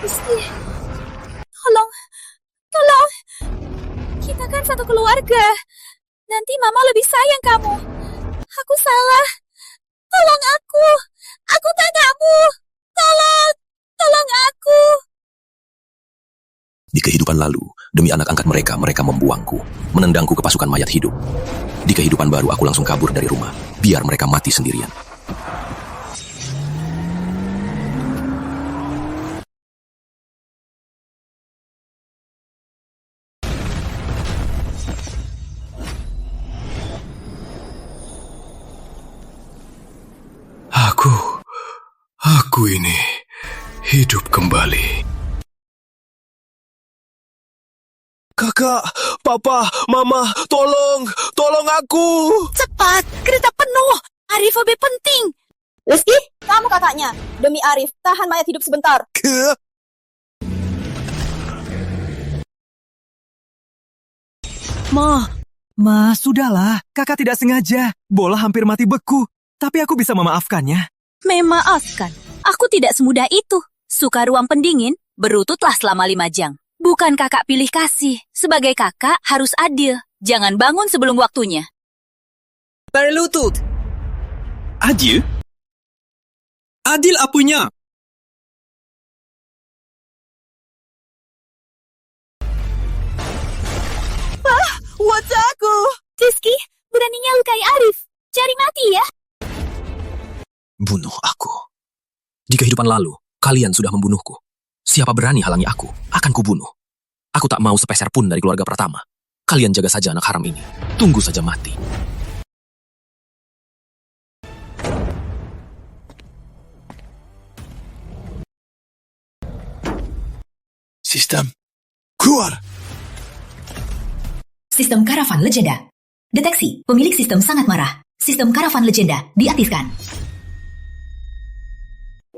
Rizky, tolong, tolong. Kita kan satu keluarga. Nanti Mama lebih sayang kamu. Aku salah. Tolong aku. Aku kakakmu. Tolong, tolong aku. Di kehidupan lalu, demi anak angkat mereka, mereka membuangku, menendangku ke pasukan mayat hidup. Di kehidupan baru, aku langsung kabur dari rumah, biar mereka mati sendirian. Aku ini hidup kembali. Kakak, Papa, Mama, tolong aku. Cepat, kereta penuh. Arif lebih penting. Rizky, kamu kakaknya. Demi Arif, tahan mayat hidup sebentar. Ma, sudahlah. Kakak tidak sengaja. Bola hampir mati beku. Tapi aku bisa memaafkannya. Memaafkan. Aku tidak semudah itu. Suka ruang pendingin, berlututlah selama 5 jam. Bukan kakak pilih kasih. Sebagai kakak harus adil. Jangan bangun sebelum waktunya. Berlutut. Adil? Adil apunya. Wajahku. Rizky, beraninya lukai Arif. Cari mati ya. Bunuh aku. Di kehidupan lalu, kalian sudah membunuhku. Siapa berani halangi aku, akan kubunuh. Aku tak mau sepeser pun dari keluarga Pratama. Kalian jaga saja anak haram ini. Tunggu saja mati. Sistem, keluar. Sistem Karavan Legenda. Deteksi, pemilik sistem sangat marah. Sistem Karavan Legenda diaktifkan.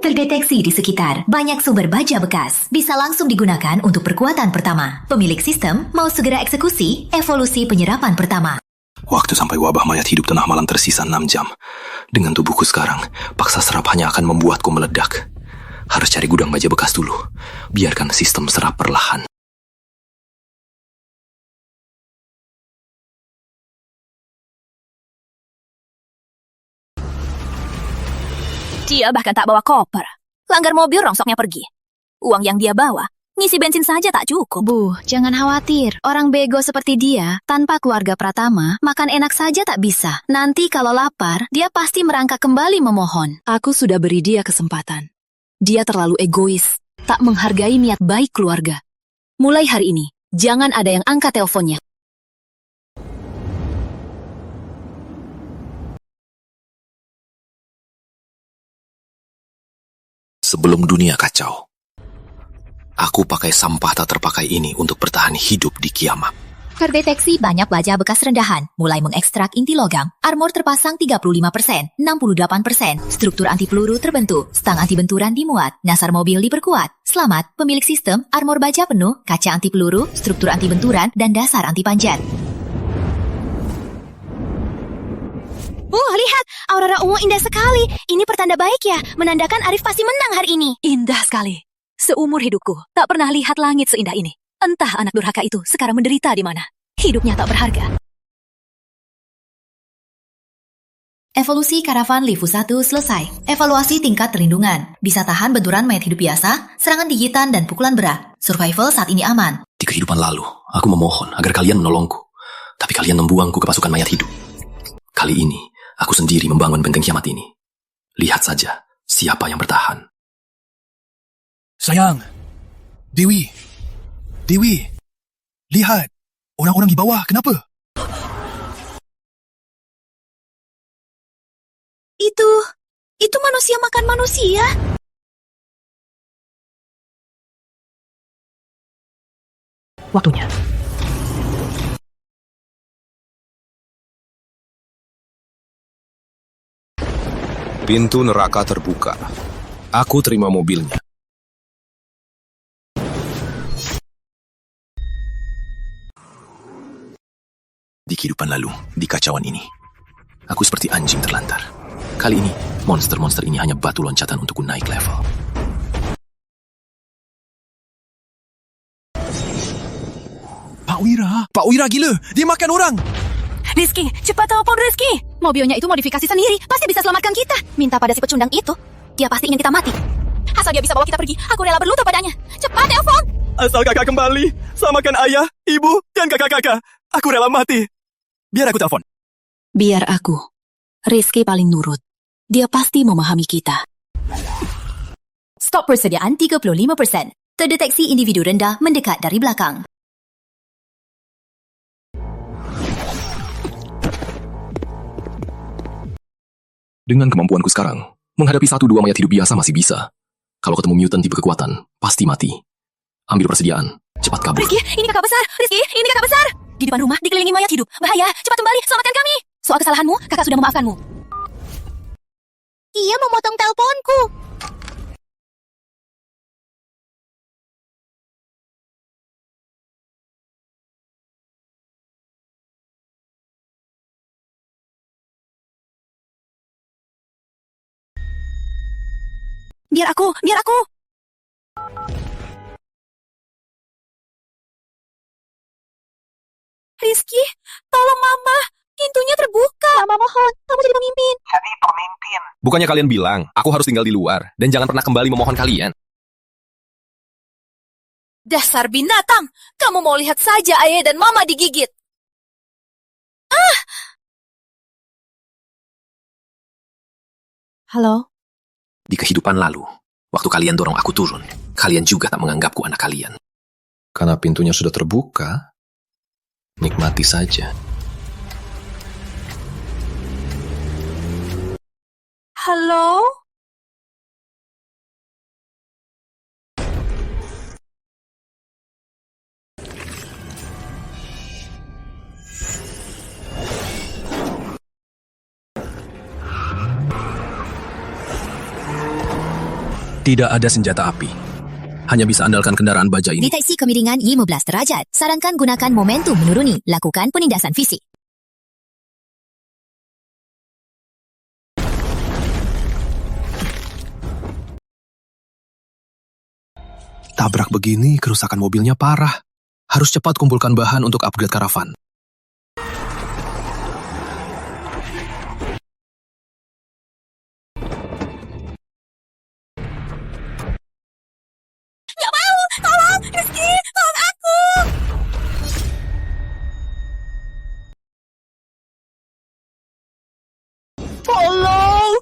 Terdeteksi di sekitar banyak sumber baja bekas. Bisa langsung digunakan untuk perkuatan pertama. Pemilik sistem mau segera eksekusi evolusi penyerapan pertama. Waktu sampai wabah mayat hidup tengah malam tersisa 6 jam. Dengan tubuhku sekarang, paksa serap hanya akan membuatku meledak. Harus cari gudang baja bekas dulu. Biarkan sistem serap perlahan. Dia bahkan tak bawa koper. Langgar mobil rongsoknya pergi. Uang yang dia bawa, ngisi bensin saja tak cukup. Bu, jangan khawatir. Orang bego seperti dia, tanpa keluarga Pratama, makan enak saja tak bisa. Nanti kalau lapar, dia pasti merangkak kembali memohon. Aku sudah beri dia kesempatan. Dia terlalu egois, tak menghargai niat baik keluarga. Mulai hari ini, jangan ada yang angkat teleponnya. Sebelum dunia kacau, aku pakai sampah tak terpakai ini untuk bertahan hidup di kiamat. Terdeteksi banyak baja bekas rendahan, mulai mengekstrak inti logam. Armor terpasang 35%, 68%. Struktur anti peluru terbentuk, stang anti benturan dimuat, nasar mobil diperkuat. Selamat, pemilik sistem, armor baja penuh, kaca anti peluru, struktur anti benturan, dan dasar anti panjat. Lihat, aurora ungu indah sekali. Ini pertanda baik ya, menandakan Arif pasti menang hari ini. Indah sekali. Seumur hidupku, tak pernah lihat langit seindah ini. Entah anak durhaka itu sekarang menderita di mana. Hidupnya tak berharga. Evolusi Karavan Livu 1 selesai. Evaluasi tingkat perlindungan. Bisa tahan benturan mayat hidup biasa, serangan gigitan, dan pukulan berat. Survival saat ini aman. Di kehidupan lalu, aku memohon agar kalian menolongku. Tapi kalian membuangku ke pasukan mayat hidup. Kali ini, aku sendiri membangun benteng kiamat ini. Lihat saja, siapa yang bertahan. Sayang, Dewi, lihat. Orang-orang di bawah, kenapa? Itu manusia makan manusia. Waktunya. Pintu neraka terbuka. Aku terima mobilnya. Di kehidupan lalu, di kacauan ini, aku seperti anjing terlantar. Kali ini, monster-monster ini hanya batu loncatan untukku naik level. Pak Wira gila. Dia makan orang. Rizky, cepat telepon Rizky. Mobilnya itu modifikasi sendiri, pasti bisa selamatkan kita. Minta pada si pecundang itu, dia pasti ingin kita mati. Asal dia bisa bawa kita pergi, aku rela berlutut padanya. Cepat telepon. Asal kakak kembali, selamatkan ayah, ibu, dan kakak-kakak. Aku rela mati. Biar aku telepon. Biar aku. Rizky paling nurut. Dia pasti memahami kita. Stok persediaan 35%. Terdeteksi individu rendah mendekat dari belakang. Dengan kemampuanku sekarang, menghadapi 1-2 mayat hidup biasa masih bisa. Kalau ketemu mutant tipe kekuatan, pasti mati. Ambil persediaan, cepat kabur. Rizky, ini kakak besar. Rizky, ini kakak besar. Di depan rumah dikelilingi mayat hidup. Bahaya, cepat kembali, selamatkan kami. Soal kesalahanmu, kakak sudah memaafkanmu. Ia memotong teleponku. Biar aku. Rizky, tolong Mama. Pintunya terbuka. Mama mohon, kamu jadi pemimpin. Bukannya kalian bilang, aku harus tinggal di luar, dan jangan pernah kembali memohon kalian. Dasar binatang, kamu mau lihat saja ayah dan Mama digigit. Halo? Di kehidupan lalu, waktu kalian dorong aku turun, kalian juga tak menganggapku anak kalian. Karena pintunya sudah terbuka, nikmati saja. Halo? Tidak ada senjata api. Hanya bisa andalkan kendaraan baja ini. Deteksi kemiringan 15 derajat. Sarankan gunakan momentum menuruni. Lakukan penindasan fisik. Tabrak begini, kerusakan mobilnya parah. Harus cepat kumpulkan bahan untuk upgrade karavan. Tolong, Rizky, tolong aku. Tolong.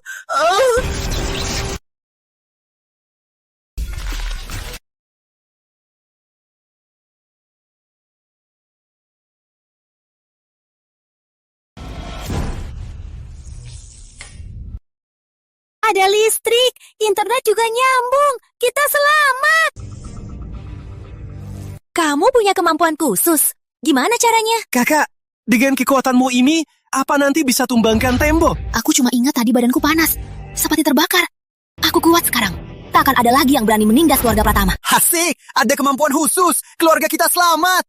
Ada listrik, internet juga nyambung. Kita selamat. Kamu punya kemampuan khusus. Gimana caranya? Kakak, dengan kekuatanmu ini, apa nanti bisa tumbangkan tembok? Aku cuma ingat tadi badanku panas. Seperti terbakar. Aku kuat sekarang. Tak akan ada lagi yang berani menindas keluarga Pratama. Asik, ada kemampuan khusus. Keluarga kita selamat.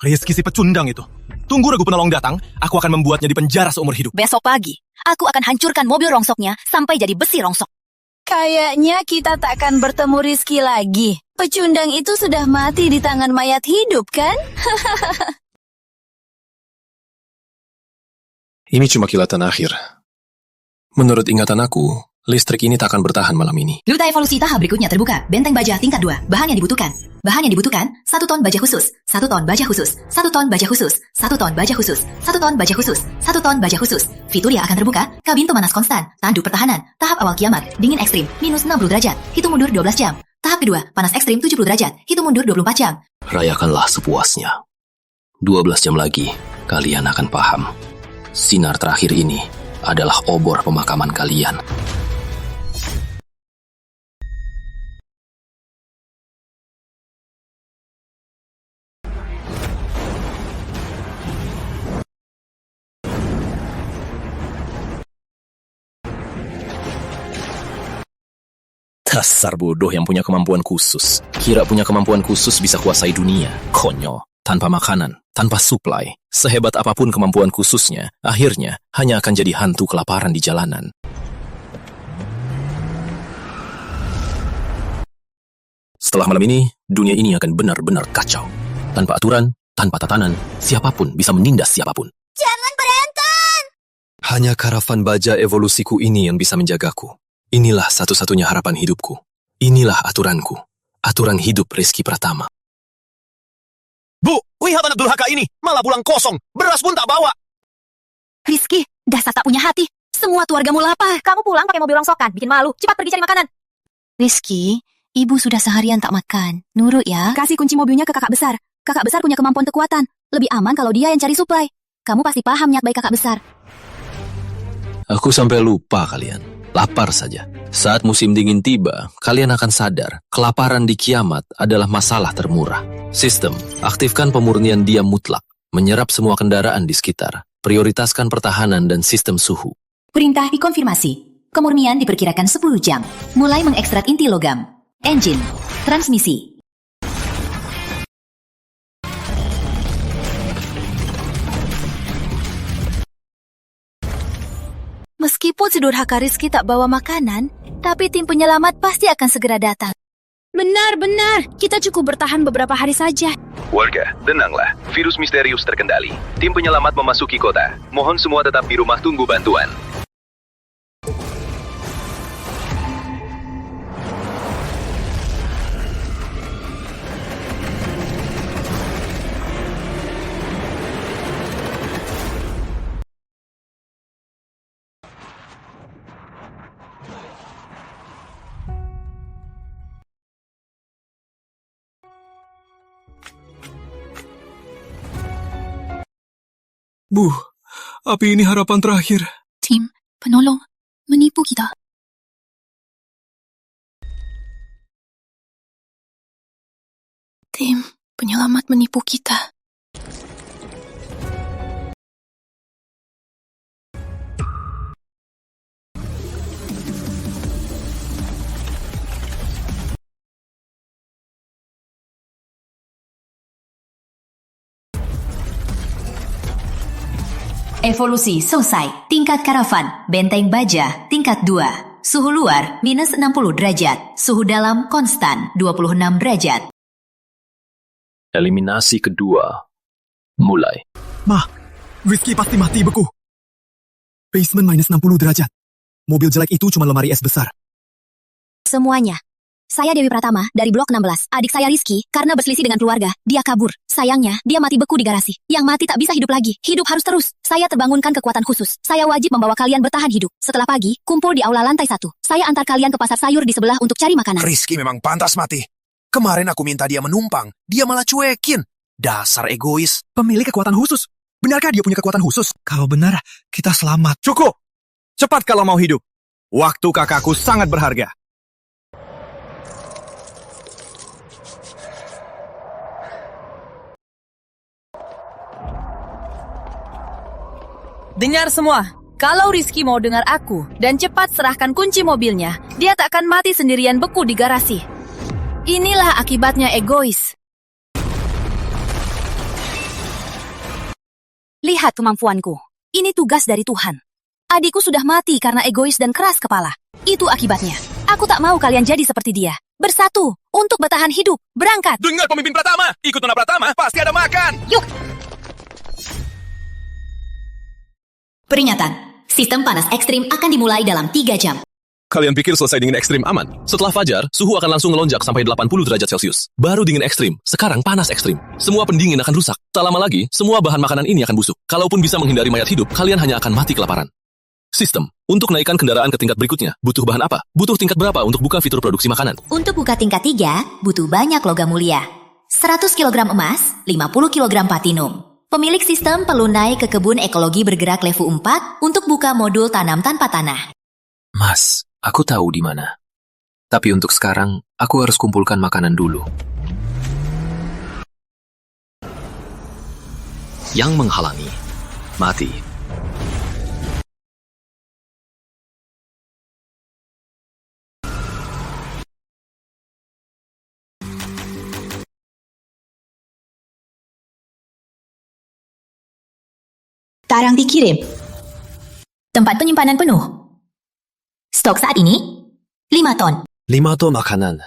Rizky si pecundang itu. Tunggu Regu Penolong datang, aku akan membuatnya di penjara seumur hidup. Besok pagi, aku akan hancurkan mobil rongsoknya sampai jadi besi rongsok. Kayaknya kita tak akan bertemu Rizky lagi. Pecundang itu sudah mati di tangan mayat hidup, kan? Ini cuma kilatan akhir. Menurut ingatan aku, listrik ini tak akan bertahan malam ini. Luta evolusi tahap berikutnya terbuka. Benteng baja tingkat 2. Bahan yang dibutuhkan. Bahan yang dibutuhkan, 1 ton baja khusus, 1 ton baja khusus, 1 ton baja khusus, 1 ton baja khusus, 1 ton baja khusus, 1 ton baja khusus. Fitur yang akan terbuka, kabin pemanas konstan, tanduk pertahanan, tahap awal kiamat, dingin ekstrim, minus 60 derajat, hitung mundur 12 jam. Tahap kedua, panas ekstrim 70 derajat, hitung mundur 24 jam. Rayakanlah sepuasnya. 12 jam lagi, kalian akan paham. Sinar terakhir ini adalah obor pemakaman kalian. Dasar bodoh yang punya kemampuan khusus. Kira punya kemampuan khusus bisa kuasai dunia. Konyol. Tanpa makanan, tanpa suplai, sehebat apapun kemampuan khususnya, akhirnya hanya akan jadi hantu kelaparan di jalanan. Setelah malam ini, dunia ini akan benar-benar kacau. Tanpa aturan, Tanpa tatanan, siapapun bisa menindas siapapun. Jangan berantem! Hanya karavan baja evolusiku ini yang bisa menjagaku. Inilah satu-satunya harapan hidupku. Inilah aturanku. Aturan hidup Rizky Pratama. Bu, lihat anak durhaka ini. Malah pulang kosong. Beras pun tak bawa. Rizky, dasar tak punya hati. Semua keluargamu lapar. Kamu pulang pakai mobil rongsokan, bikin malu. Cepat pergi cari makanan. Rizky, ibu sudah seharian tak makan. Nurut ya. Kasih kunci mobilnya ke kakak besar. Kakak besar punya kemampuan kekuatan. Lebih aman kalau dia yang cari suplai. Kamu pasti paham niat baik kakak besar. Aku sampai lupa kalian. Lapar saja. Saat musim dingin tiba, kalian akan sadar kelaparan di kiamat adalah masalah termurah. Sistem, aktifkan pemurnian diam mutlak. Menyerap semua kendaraan di sekitar. Prioritaskan pertahanan dan sistem suhu. Perintah dikonfirmasi. Kemurnian diperkirakan 10 jam. Mulai mengekstrak inti logam. Engine. Transmisi. Meskipun si durhaka Rizky tak bawa makanan, tapi tim penyelamat pasti akan segera datang. Benar. Kita cukup bertahan beberapa hari saja. Warga, tenanglah. Virus misterius terkendali. Tim penyelamat memasuki kota. Mohon semua tetap di rumah tunggu bantuan. Bu, api ini harapan terakhir. Tim, penolong, menipu kita. Tim, penyelamat menipu kita. Evolusi selesai. Tingkat karavan, benteng baja, tingkat 2. Suhu luar, minus 60 derajat. Suhu dalam, konstan, 26 derajat. Eliminasi kedua. Mulai. Ma, Rizky pasti mati beku. Basement minus 60 derajat. Mobil jelek itu cuma lemari es besar. Semuanya. Saya Dewi Pratama, dari blok 16. Adik saya Rizky, karena berselisih dengan keluarga, dia kabur. Sayangnya, dia mati beku di garasi. Yang mati tak bisa hidup lagi. Hidup harus terus. Saya terbangunkan kekuatan khusus. Saya wajib membawa kalian bertahan hidup. Setelah pagi, kumpul di aula lantai 1. Saya antar kalian ke pasar sayur di sebelah untuk cari makanan. Rizky memang pantas mati. Kemarin aku minta dia menumpang. Dia malah cuekin. Dasar egois. Pemilik kekuatan khusus. Benarkah dia punya kekuatan khusus? Kalau benar, kita selamat. Cukup! Cepat kalau mau hidup. Waktu kakakku sangat berharga. Dengar semua, kalau Rizky mau dengar aku dan cepat serahkan kunci mobilnya, dia tak akan mati sendirian beku di garasi. Inilah akibatnya egois. Lihat kemampuanku. Ini tugas dari Tuhan. Adikku sudah mati karena egois dan keras kepala. Itu akibatnya. Aku tak mau kalian jadi seperti dia. Bersatu, untuk bertahan hidup. Berangkat. Dengar pemimpin Pratama. Ikut Nona Pratama, pasti ada makan. Yuk. Peringatan. Sistem panas ekstrim akan dimulai dalam 3 jam. Kalian pikir selesai dingin ekstrim aman? Setelah fajar, suhu akan langsung melonjak sampai 80 derajat Celcius. Baru dingin ekstrim, sekarang panas ekstrim. Semua pendingin akan rusak. Tak lama lagi, semua bahan makanan ini akan busuk. Kalaupun bisa menghindari mayat hidup, kalian hanya akan mati kelaparan. Sistem. Untuk naikkan kendaraan ke tingkat berikutnya, butuh bahan apa? Butuh tingkat berapa untuk buka fitur produksi makanan? Untuk buka tingkat 3, butuh banyak logam mulia. 100 kg emas, 50 kg platinum. Pemilik sistem perlu naik ke kebun ekologi bergerak level 4 untuk buka modul tanam tanpa tanah. Mas, aku tahu di mana. Tapi untuk sekarang, aku harus kumpulkan makanan dulu. Yang menghalangi, mati. Tarang dikirim. Tempat penyimpanan penuh. Stok saat ini 5 ton. 5 ton makanan.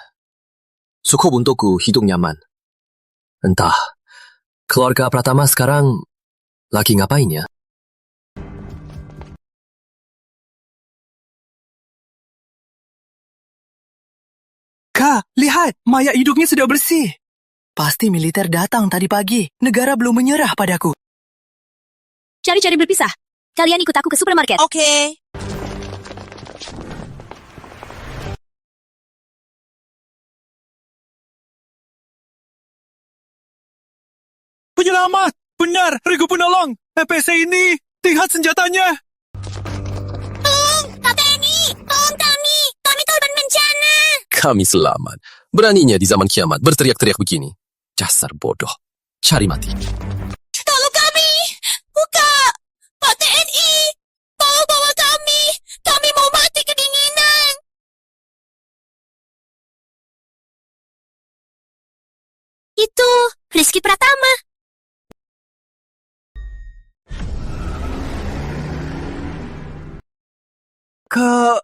Cukup untukku hidup nyaman. Entah, Keluarga Pratama sekarang lagi ngapain ya? Kak, lihat, mayat hidupnya sudah bersih. Pasti militer datang tadi pagi. Negara belum menyerah padaku. Cari-cari berpisah. Kalian ikut aku ke supermarket. Oke. Penyelamat! Benar, Regu Penolong! EPC ini, lihat senjatanya! Kami selamat. Beraninya di zaman kiamat berteriak-teriak begini. Dasar bodoh. Cari mati. Tolong kami! Buka! Pak TNI! Bawa kami! Kami mau mati kedinginan! Itu Rizky Pratama.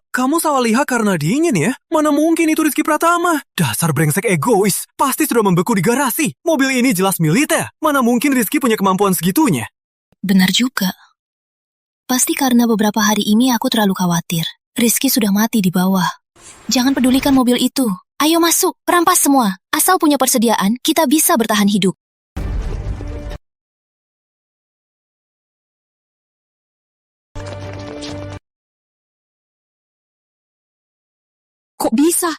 Kamu salah lihat karena dingin ya? Mana mungkin itu Rizky Pratama? Dasar brengsek egois. Pasti sudah membeku di garasi. Mobil ini jelas militer. Mana mungkin Rizky punya kemampuan segitunya? Benar juga. Pasti karena beberapa hari ini aku terlalu khawatir. Rizky sudah mati di bawah. Jangan pedulikan mobil itu. Ayo masuk, rampas semua. Asal punya persediaan, kita bisa bertahan hidup. Kok bisa?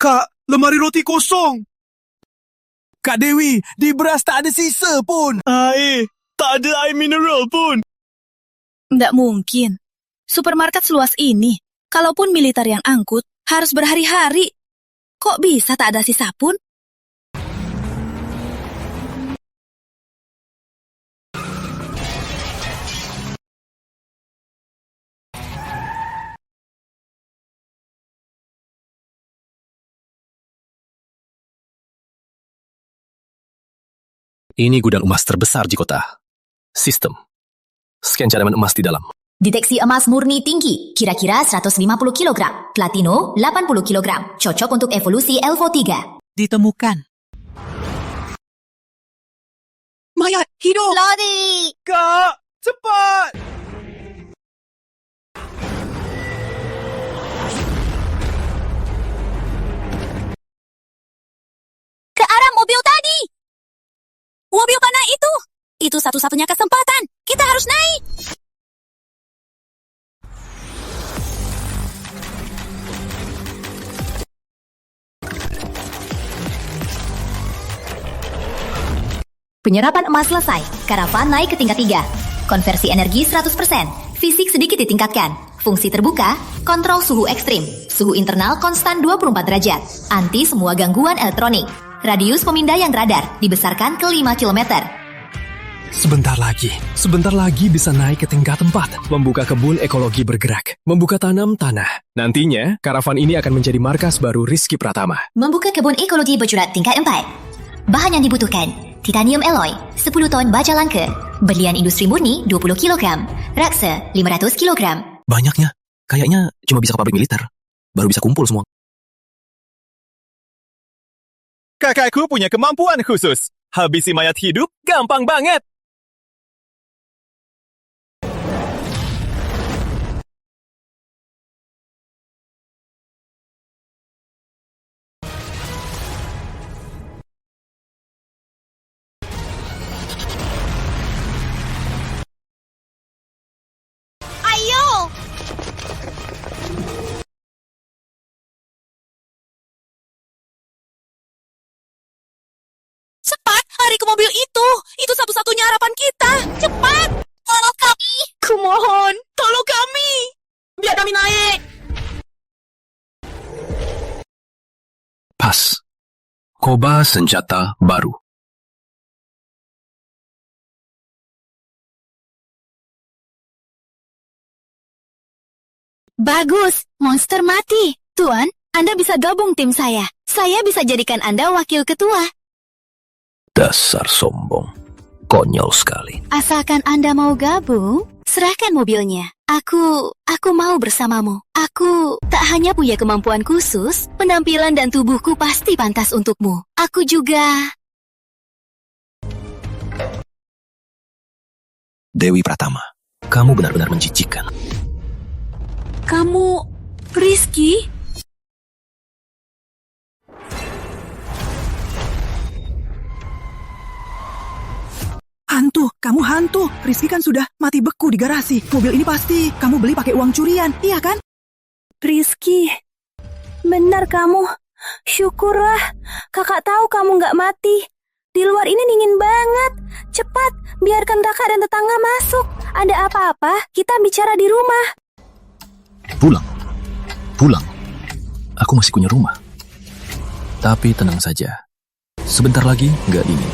Kak, lemari roti kosong. Kak Dewi, di beras tak ada sisa pun. Air, tak ada air mineral pun. Nggak mungkin. Supermarket seluas ini, kalaupun militer yang angkut, harus berhari-hari. Kok bisa tak ada sisa pun? Ini gudang emas terbesar di kota. Sistem. Scan cadangan emas di dalam. Deteksi emas murni tinggi, kira-kira 150 kg. Platino 80 kg. Cocok untuk evolusi Elvo 3. Ditemukan. Mayat hidup! Lari! Kak, cepat! Ke arah mobil tadi! Mobil panah itu! Itu satu-satunya kesempatan! Kita harus naik! Penyerapan emas selesai. Karavan naik ke tingkat 3. Konversi energi 100%. Fisik sedikit ditingkatkan. Fungsi terbuka, kontrol suhu ekstrim. Suhu internal konstan 24 derajat. Anti semua gangguan elektronik. Radius pemindaian radar dibesarkan ke 5 km. Sebentar lagi bisa naik ke tingkat 4. Membuka kebun ekologi bergerak. Membuka tanam tanah. Nantinya, karavan ini akan menjadi markas baru Rizky Pratama. Membuka kebun ekologi berjurat tingkat 4. Bahan yang dibutuhkan: titanium alloy, 10 ton baja langka. Berlian industri murni, 20 kg. Raksa, 500 kg. Banyaknya. Kayaknya cuma bisa ke pabrik militer. Baru bisa kumpul semua. Kakakku punya kemampuan khusus. Habisi mayat hidup gampang banget. Ayo! Cepat, lari ke mobil itu! Itu satu-satunya harapan kita! Cepat! Tolong kami! Kumohon, tolong kami! Biar kami naik! Pas. Koba senjata baru. Bagus, monster mati. Tuan, Anda bisa gabung tim saya. Saya bisa jadikan Anda wakil ketua. Dasar sombong. Konyol sekali. Asalkan Anda mau gabung, Serahkan mobilnya. Aku mau bersamamu. Aku tak hanya punya kemampuan khusus, penampilan dan tubuhku pasti pantas untukmu. Aku juga... Dewi Pratama, kamu benar-benar menjijikkan. Kamu... Rizky? Hantu, kamu hantu. Rizky kan sudah mati beku di garasi. Mobil ini pasti kamu beli pakai uang curian, iya kan? Rizky, benar kamu. Syukurlah, kakak tahu kamu nggak mati. Di luar ini dingin banget. Cepat, biarkan kakak dan tetangga masuk. Ada apa-apa, kita bicara di rumah. Pulang. Aku masih punya rumah. Tapi tenang saja. Sebentar lagi nggak dingin.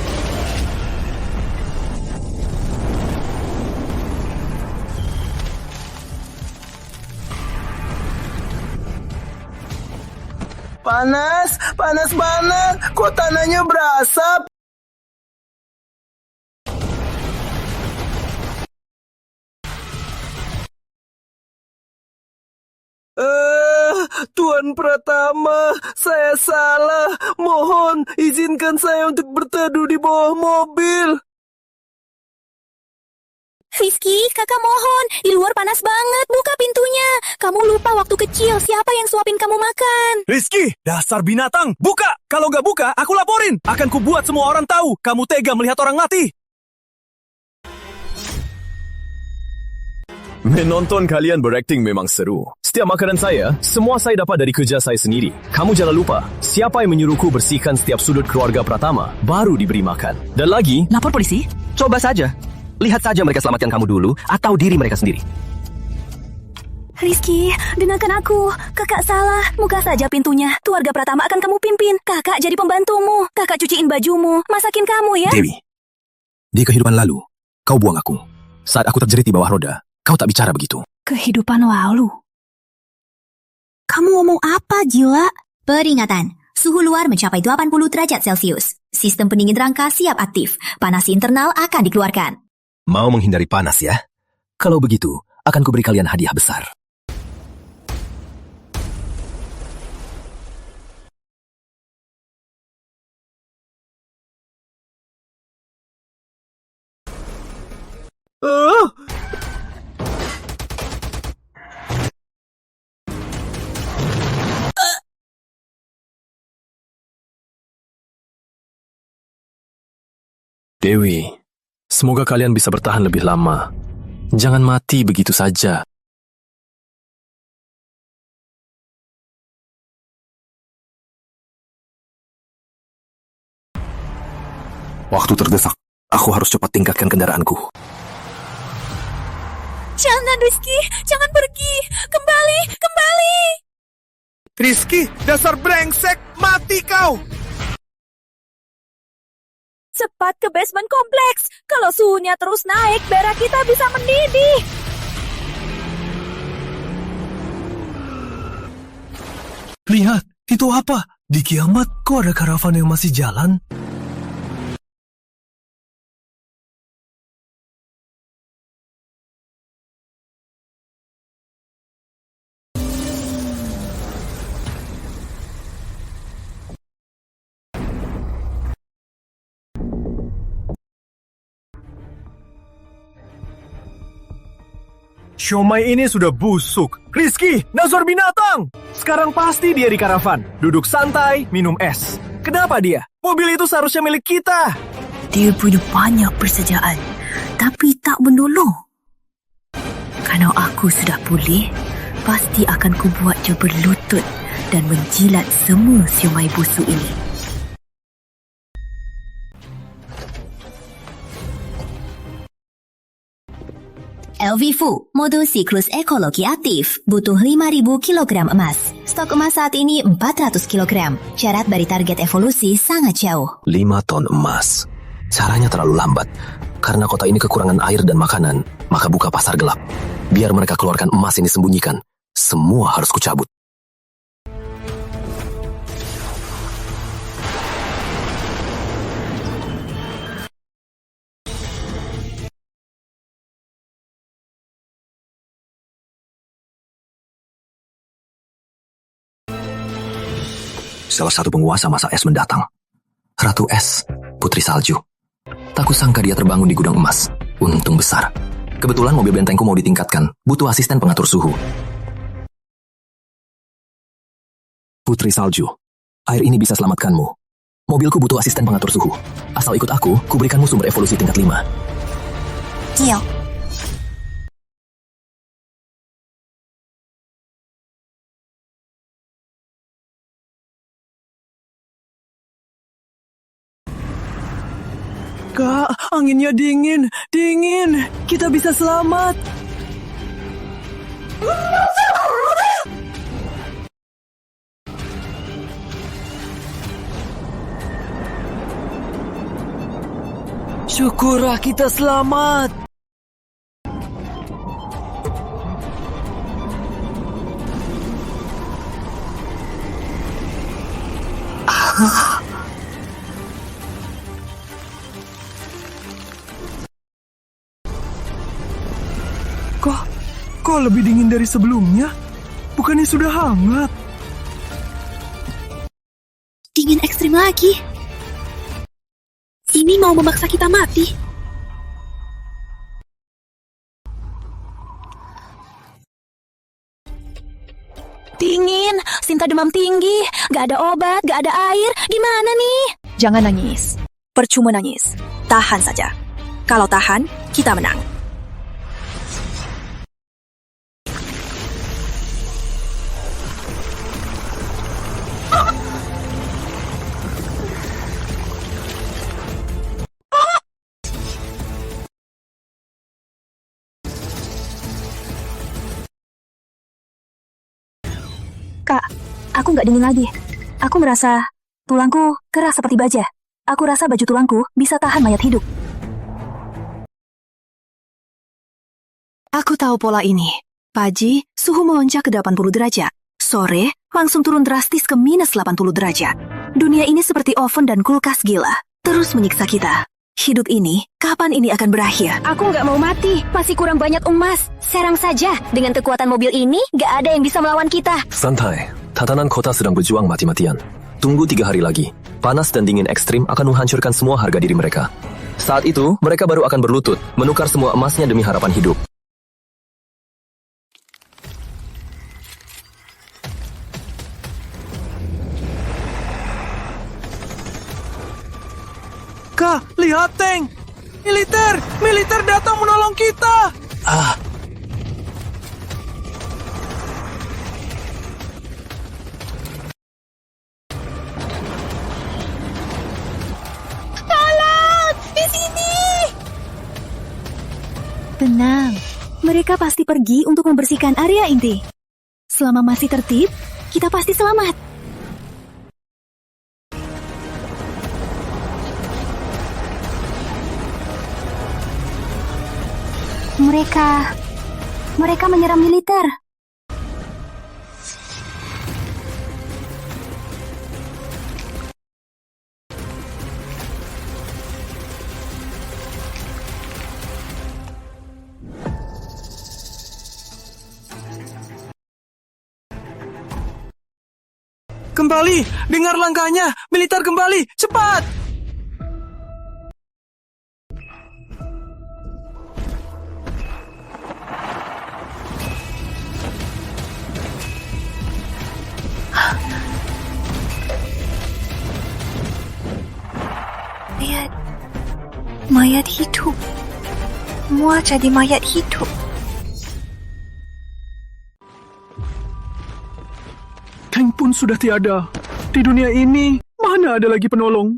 Panas banget. Kok tanahnya berasap? Tuan Pratama, saya salah. Mohon izinkan saya untuk berteduh di bawah mobil. Rizky, kakak mohon. Di luar panas banget. Buka pintunya. Kamu lupa waktu kecil siapa yang suapin kamu makan. Rizky, dasar binatang. Buka. Kalau nggak buka, aku laporin. Akan kubuat semua orang tahu kamu tega melihat orang mati. Menonton kalian berakting memang seru. Setiap makanan semua saya dapat dari kerja saya sendiri. Kamu jangan lupa, siapa yang menyuruhku bersihkan setiap sudut keluarga Pratama, baru diberi makan. Dan lagi... Lapor polisi? Coba saja. Lihat saja mereka selamatkan kamu dulu, atau diri mereka sendiri. Rizky, dengarkan aku. Kakak salah. Buka saja pintunya. Keluarga Pratama akan kamu pimpin. Kakak jadi pembantumu. Kakak cuciin bajumu. Masakin kamu ya. Dewi, di kehidupan lalu, kau buang aku. Saat aku terjerit di bawah roda, kau tak bicara begitu. Kehidupan lalu. Kamu ngomong apa, Gila? Peringatan, suhu luar mencapai 80 derajat Celcius. Sistem pendingin rangka siap aktif. Panas internal akan dikeluarkan. Mau menghindari panas ya? Kalau begitu, akan kuberi kalian hadiah besar. Dewi, semoga kalian bisa bertahan lebih lama. Jangan mati begitu saja. Waktu terdesak. Aku harus cepat tingkatkan kendaraanku. Jangan, Rizky. Jangan pergi. Kembali. Rizky, dasar brengsek, mati kau! Cepat ke basement kompleks. Kalau suhunya terus naik, berak kita bisa mendidih. Lihat, itu apa? Di kiamat, kok ada karavan yang masih jalan? Siomay ini sudah busuk. Rizky, dasar binatang! Sekarang pasti dia di karavan. Duduk santai, minum es. Kenapa dia? Mobil itu seharusnya milik kita. Dia punya banyak persediaan, tapi tak menolong. Kalau aku sudah pulih, pasti akan kubuat dia berlutut dan menjilat semua siomay busuk ini. LV Fu, mode siklus ekologi aktif, butuh 5.000 kg emas. Stok emas saat ini 400 kg. Syarat dari target evolusi sangat jauh. 5 ton emas. Caranya terlalu lambat. Karena kota ini kekurangan air dan makanan, maka buka pasar gelap. Biar mereka keluarkan emas yang disembunyikan. Semua harus kucabut. salah satu penguasa masa es mendatang. Ratu Es, Putri Salju. Tak kusangka dia terbangun di gudang emas. Untung besar. Kebetulan mobil bentengku mau ditingkatkan, butuh asisten pengatur suhu. Putri Salju, air ini bisa selamatkanmu. Mobilku butuh asisten pengatur suhu. Asal ikut aku, kuberikanmu sumber evolusi tingkat 5. Gio. Kak, anginnya dingin, dingin. Kita bisa selamat. Syukurlah kita selamat. Kok lebih dingin dari sebelumnya? Bukannya sudah hangat? Dingin ekstrim lagi. Ini mau memaksa kita mati. Dingin, Sinta demam tinggi, gak ada obat, gak ada air, gimana nih? Jangan nangis. Percuma nangis. Tahan saja. Kalau tahan, kita menang. Kak, aku nggak dingin lagi. Aku merasa tulangku keras seperti baja. Aku rasa baju tulangku bisa tahan mayat hidup. Aku tahu pola ini. Pagi, suhu melonjak ke 80 derajat. Sore, langsung turun drastis ke minus 80 derajat. Dunia ini seperti oven dan kulkas gila. Terus menyiksa kita. Hidup ini, kapan ini akan berakhir? Aku nggak mau mati. Masih kurang banyak emas. Serang saja. Dengan kekuatan mobil ini, nggak ada yang bisa melawan kita. Santai, tatanan kota sedang berjuang mati-matian. Tunggu 3 hari lagi. Panas dan dingin ekstrim akan menghancurkan semua harga diri mereka. Saat itu, mereka baru akan berlutut, menukar semua emasnya demi harapan hidup. Kak, lihat tank! Militer! Militer datang menolong kita! Tolong! Di sini! Tenang, mereka pasti pergi untuk membersihkan area inti. Selama masih tertib, kita pasti selamat. Mereka menyerang militer. Kembali, dengar langkahnya. Militer kembali, cepat! Mayat hidup. Semua jadi mayat hidup. Tank pun sudah tiada. Di dunia ini, mana ada lagi penolong?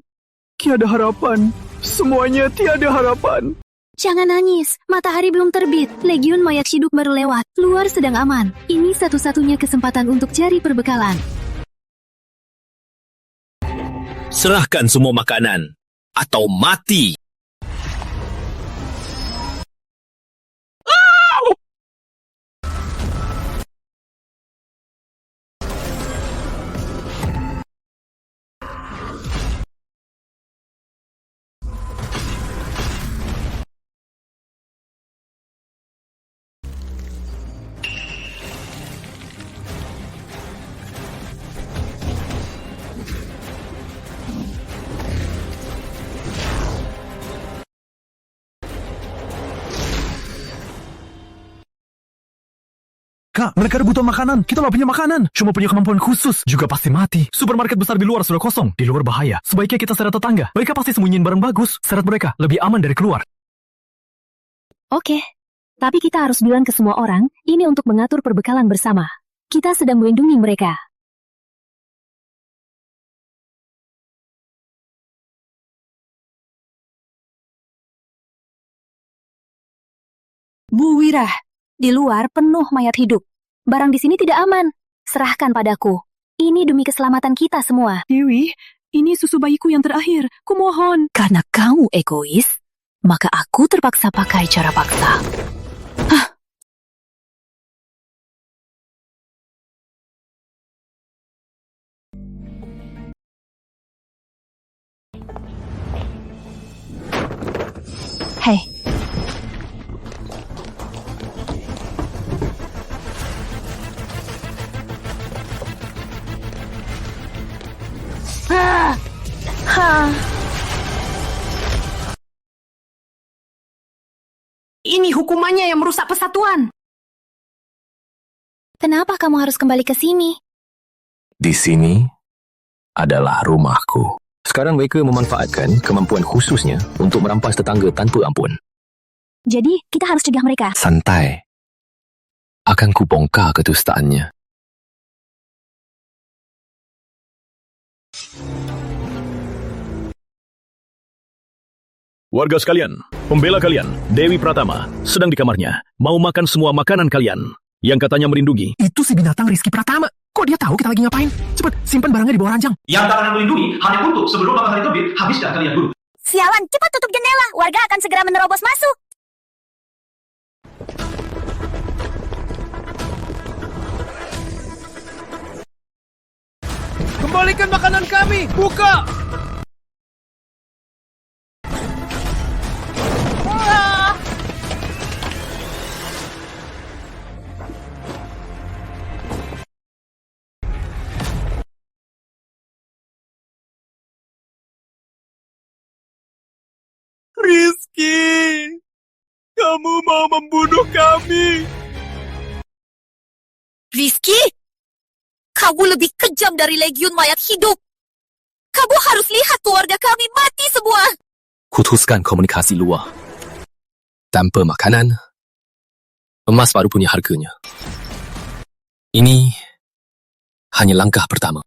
Tiada harapan. Semuanya tiada harapan. Jangan nangis, matahari belum terbit. Legiun mayat hidup baru lewat. Luar sedang aman. Ini satu-satunya kesempatan untuk cari perbekalan. Serahkan semua makanan, atau mati! Kak, mereka butuh makanan. Kita nggak punya makanan. Cuma punya kemampuan khusus. Juga pasti mati. Supermarket besar di luar sudah kosong. Di luar bahaya. Sebaiknya kita seret tetangga. Mereka pasti sembunyiin barang bagus. Seret mereka. Lebih aman dari keluar. Oke. Tapi kita harus bilang ke semua orang, ini untuk mengatur perbekalan bersama. Kita sedang melindungi mereka. Bu Wirah, di luar penuh mayat hidup. Barang di sini tidak aman. Serahkan padaku. Ini demi keselamatan kita semua. Dewi, ini susu bayiku yang terakhir. Kumohon. Karena kamu egois, maka aku terpaksa pakai cara paksa. Hei. Ini hukumannya yang merusak persatuan. Kenapa kamu harus kembali ke sini? Di sini adalah rumahku. Sekarang mereka memanfaatkan kemampuan khususnya untuk merampas tetangga tanpa ampun. Jadi, kita harus cegah mereka. Santai. Akan kubongkar kedustaannya. Warga sekalian, pembela kalian, Dewi Pratama, sedang di kamarnya. Mau makan semua makanan kalian yang katanya merindungi. Itu si binatang Rizky Pratama. Kok dia tahu kita lagi ngapain? Cepet, simpan barangnya di bawah ranjang. Yang tangan melindungi hanya untuk sebelum matahari terbit, habiskan kalian dulu. Sialan, cepat tutup jendela. Warga akan segera menerobos masuk. Kembalikan makanan kami! Buka! Rizky, kamu mau membunuh kami. Rizky, kamu lebih kejam dari legiun mayat hidup. Kamu harus lihat keluarga kami mati semua. Putuskan komunikasi luar. Tanpa makanan, emas baru punya harganya. Ini hanya langkah pertama.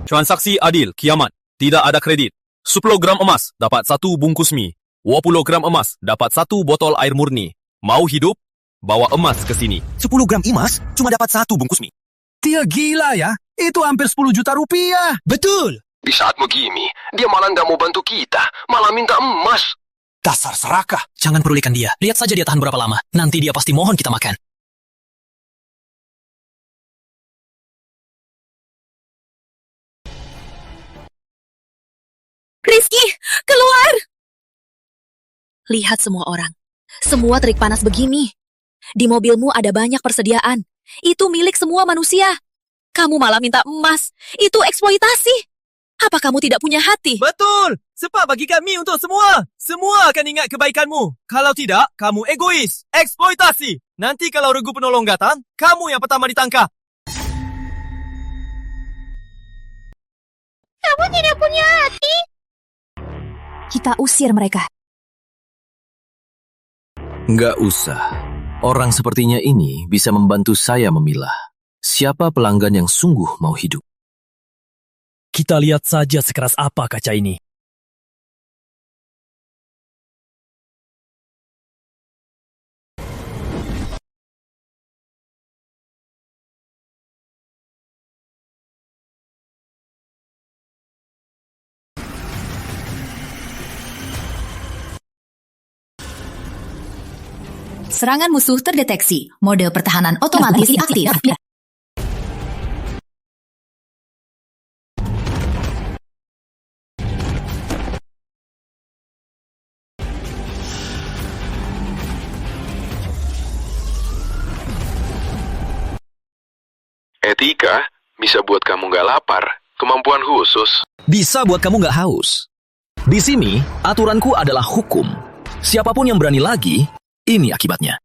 Transaksi adil, kiamat. Tidak ada kredit. 10 gram emas dapat 1 bungkus mie. 20 gram emas dapat 1 botol air murni. Mau hidup? Bawa emas ke sini. 10 gram emas cuma dapat 1 bungkus mie. Dia gila ya. Itu hampir 10 juta rupiah. Betul. Di saat begini, dia malah nggak mau bantu kita. Malah minta emas. Dasar serakah. Jangan pedulikan dia. Lihat saja dia tahan berapa lama. Nanti dia pasti mohon kita makan. Rizky, keluar! Lihat semua orang. Semua terik panas begini. Di mobilmu ada banyak persediaan. Itu milik semua manusia. Kamu malah minta emas. Itu eksploitasi. Apa kamu tidak punya hati? Betul! Sebab bagi kami untuk semua. Semua akan ingat kebaikanmu. Kalau tidak, kamu egois. Eksploitasi. Nanti kalau regu penolong datang, kamu yang pertama ditangkap. Kamu tidak punya hati? Kita usir mereka. Nggak usah. Orang sepertinya ini bisa membantu saya memilah siapa pelanggan yang sungguh mau hidup. Kita lihat saja sekeras apa kaca ini. Serangan musuh terdeteksi. Mode pertahanan otomatis aktif. Etika bisa buat kamu nggak lapar. Kemampuan khusus bisa buat kamu nggak haus. Di sini, aturanku adalah hukum. Siapapun yang berani lagi, ini akibatnya.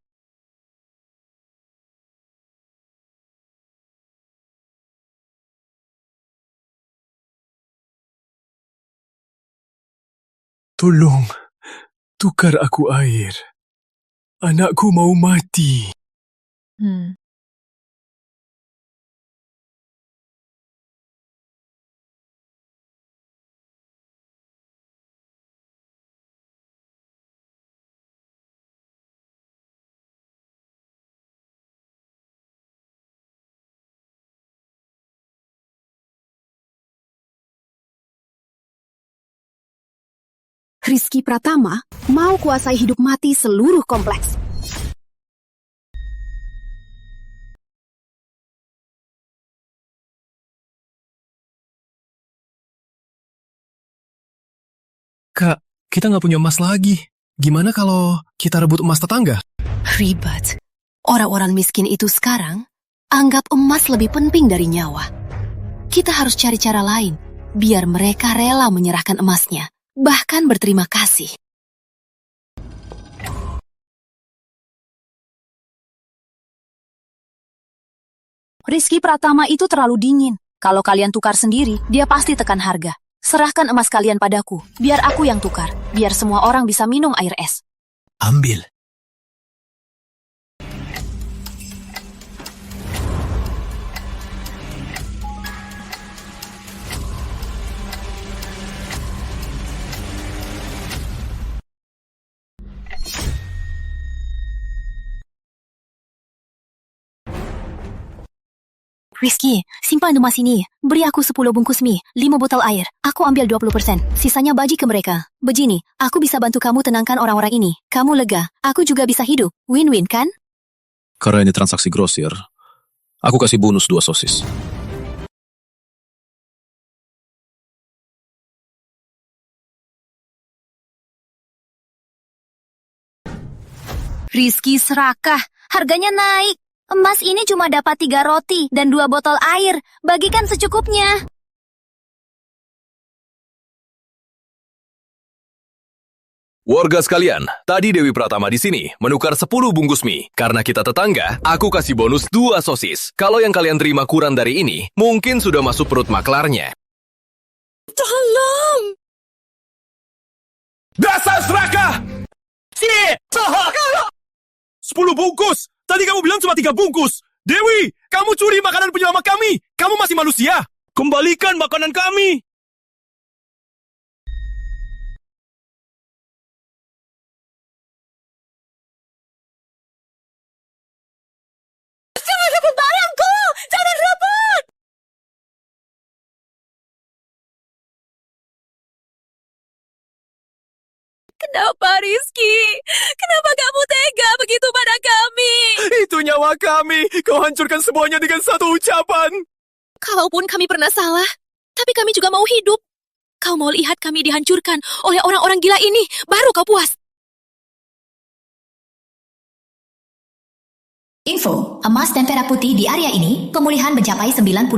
Tolong, tukar aku air. Anakku mau mati. Rizky Pratama mau kuasai hidup mati seluruh kompleks. Kak, kita nggak punya emas lagi. Gimana kalau kita rebut emas tetangga? Ribet. Orang-orang miskin itu sekarang anggap emas lebih penting dari nyawa. Kita harus cari cara lain biar mereka rela menyerahkan emasnya, bahkan berterima kasih. Rizky Pratama itu terlalu dingin. Kalau kalian tukar sendiri, dia pasti tekan harga. Serahkan emas kalian padaku, biar aku yang tukar. Biar semua orang bisa minum air es. Ambil. Rizky, simpan emas ini. Beri aku 10 bungkus mie, 5 botol air. Aku ambil 20%. Sisanya bagi ke mereka. Begini, aku bisa bantu kamu tenangkan orang-orang ini. Kamu lega, aku juga bisa hidup. Win-win, kan? Karena ini transaksi grosir, aku kasih bonus 2 sosis. Rizky serakah, harganya naik. Emas ini cuma dapat 3 roti dan 2 botol air. Bagikan secukupnya. Warga sekalian, tadi Dewi Pratama di sini menukar 10 bungkus mie. Karena kita tetangga, aku kasih bonus 2 sosis. Kalau yang kalian terima kurang dari ini, mungkin sudah masuk perut maklarnya. Tolong! Dasar serakah! 10 bungkus! Tadi kamu bilang cuma 3 bungkus! Dewi, kamu curi makanan penyelamat kami! Kamu masih manusia! Kembalikan makanan kami! Jangan rebut barangku! Jangan rebut! Kenapa, Rizky? Kenapa kamu tega begitu pada kami? Itu nyawa kami! Kau hancurkan semuanya dengan satu ucapan! Kalaupun kami pernah salah, tapi kami juga mau hidup. Kau mau lihat kami dihancurkan oleh orang-orang gila ini, baru kau puas. Info, emas dan perak putih di area ini pemulihan mencapai 98%.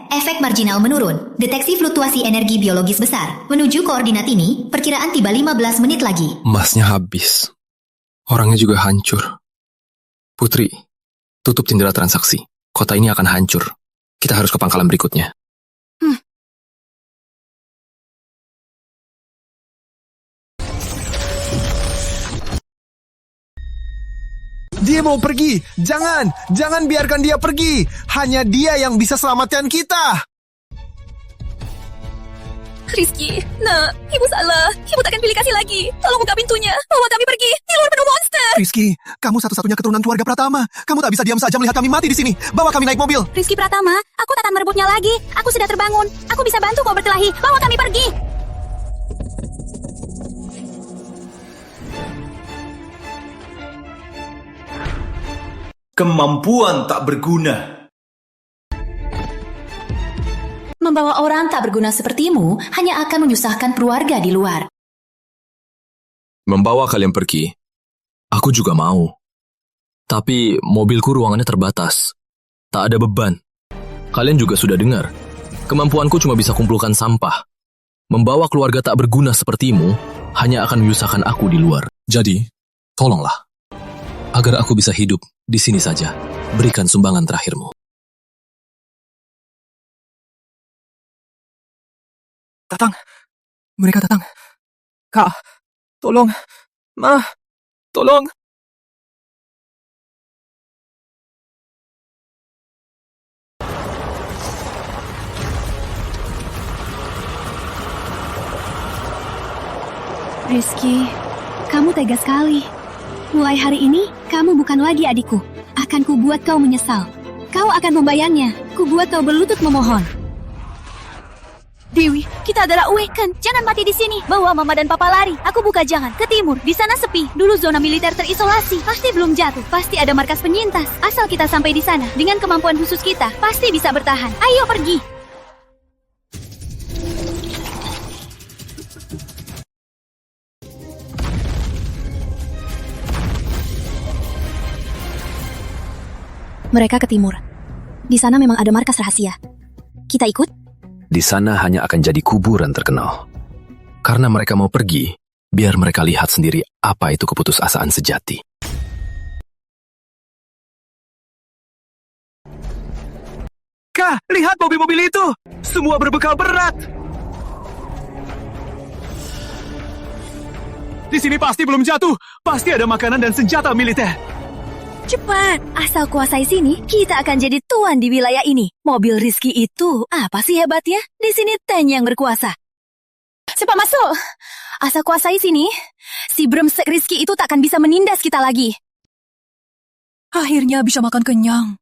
Efek marginal menurun, deteksi fluktuasi energi biologis besar. Menuju koordinat ini, perkiraan tiba 15 menit lagi. Emasnya habis. Orangnya juga hancur. Putri, tutup jendela transaksi. Kota ini akan hancur. Kita harus ke pangkalan berikutnya. Dia mau pergi. Jangan biarkan dia pergi. Hanya dia yang bisa selamatkan kita. Rizky, nak, ibu salah. Ibu takkan pilih kasih lagi. Tolong buka pintunya. Bawa kami pergi. Di luar penuh monster. Rizky, kamu satu-satunya keturunan keluarga Pratama. Kamu tak bisa diam saja melihat kami mati di sini. Bawa kami naik mobil. Rizky Pratama, aku tak akan merebutnya lagi. Aku sudah terbangun. Aku bisa bantu kau berkelahi. Bawa kami pergi. Kemampuan tak berguna. Membawa orang tak berguna sepertimu hanya akan menyusahkan keluarga di luar. Membawa kalian pergi, aku juga mau. Tapi mobilku ruangannya terbatas. Tak ada beban. Kalian juga sudah dengar. Kemampuanku cuma bisa kumpulkan sampah. Membawa keluarga tak berguna sepertimu hanya akan menyusahkan aku di luar. Jadi, tolonglah. Agar aku bisa hidup di sini saja, berikan sumbangan terakhirmu. Datang. Mereka datang. Kak, tolong. Ma, tolong. Rizky, kamu tega sekali. Mulai hari ini, kamu bukan lagi adikku. Akan kubuat kau menyesal. Kau akan membayarnya. Kubuat kau berlutut memohon. Dewi, kita adalah Awaken. Jangan mati di sini. Bawa mama dan papa lari. Aku buka jalan ke timur. Di sana sepi. Dulu zona militer terisolasi. Pasti belum jatuh. Pasti ada markas penyintas. Asal kita sampai di sana, dengan kemampuan khusus kita, pasti bisa bertahan. Ayo pergi. Mereka ke timur. Di sana memang ada markas rahasia. Kita ikut? Di sana hanya akan jadi kuburan terkenal. Karena mereka mau pergi, biar mereka lihat sendiri apa itu keputusasaan sejati. Kak, lihat mobil-mobil itu. Semua berbekal berat. Di sini pasti belum jatuh. Pasti ada makanan dan senjata militer. Cepat, asal kuasai sini, kita akan jadi tuan di wilayah ini. Mobil Rizky itu, apa sih hebatnya? Di sini Ten yang berkuasa. Cepat masuk. Asal kuasai sini, si brengsek Rizky itu tak akan bisa menindas kita lagi. Akhirnya bisa makan kenyang.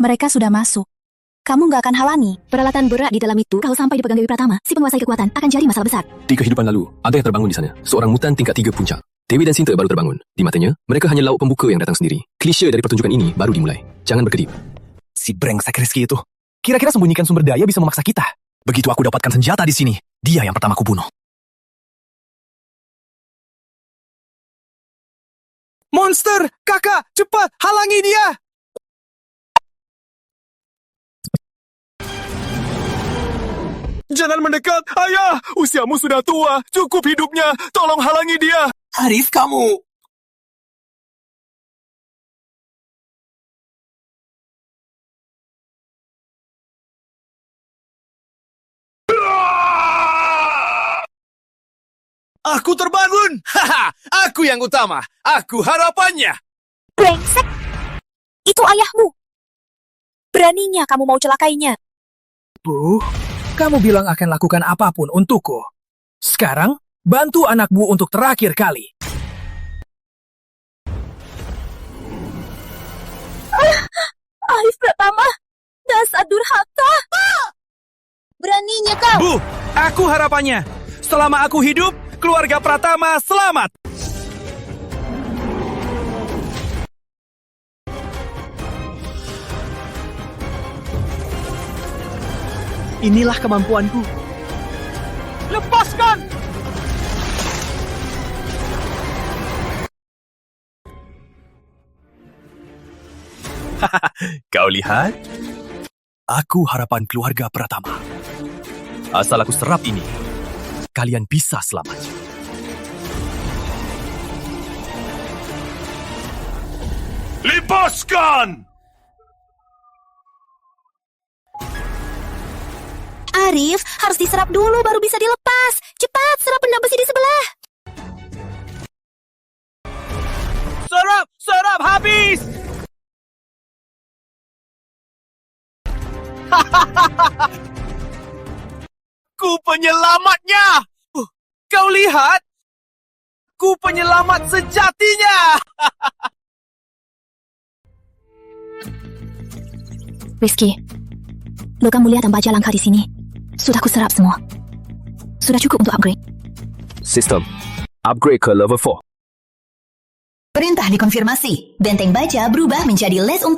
Mereka sudah masuk. Kamu nggak akan halangi. Peralatan berat di dalam itu, kalau sampai dipegang Dewi Pratama, si penguasai kekuatan, akan jadi masalah besar. Di kehidupan lalu, ada yang terbangun di sana. Seorang mutan tingkat 3 puncak. Dewi dan Sinta baru terbangun. Di matanya, mereka hanya lauk pembuka yang datang sendiri. Klise dari pertunjukan ini baru dimulai. Jangan berkedip. Si brengsek Rizky itu. Kira-kira sembunyikan sumber daya bisa memaksa kita. Begitu aku dapatkan senjata di sini, dia yang pertama kubunuh. Monster! Kakak, cepat! Halangi dia! Jangan mendekat, ayah! Usiamu sudah tua, cukup hidupnya. Tolong halangi dia. Arif, kamu... Aku terbangun! Haha, aku yang utama. Aku harapannya. Brengsek! Itu ayahmu. Beraninya kamu mau celakainya. Bu, kamu bilang akan lakukan apapun untukku. Sekarang, bantu anak Bu untuk terakhir kali. Arif Pratama, dasar durhaka. Beraninya kau. Bu, aku harapannya. Selama aku hidup, keluarga Pratama selamat. Inilah kemampuanku. Lepaskan! Kau lihat? Aku harapan keluarga Pratama. Asal aku serap ini, kalian bisa selamat. Lepaskan! Arif, harus diserap dulu baru bisa dilepas. Cepat, serap benda besi di sebelah. Serap! Serap! Habis! Ku penyelamatnya! Kau lihat? Ku penyelamat sejatinya! Rizky, logam mulia dan baja langka di sini. Sudah kuserap semua. Sudah cukup untuk upgrade. Sistem. Upgrade ke level 4. Perintah dikonfirmasi. Benteng baja berubah menjadi Les 4.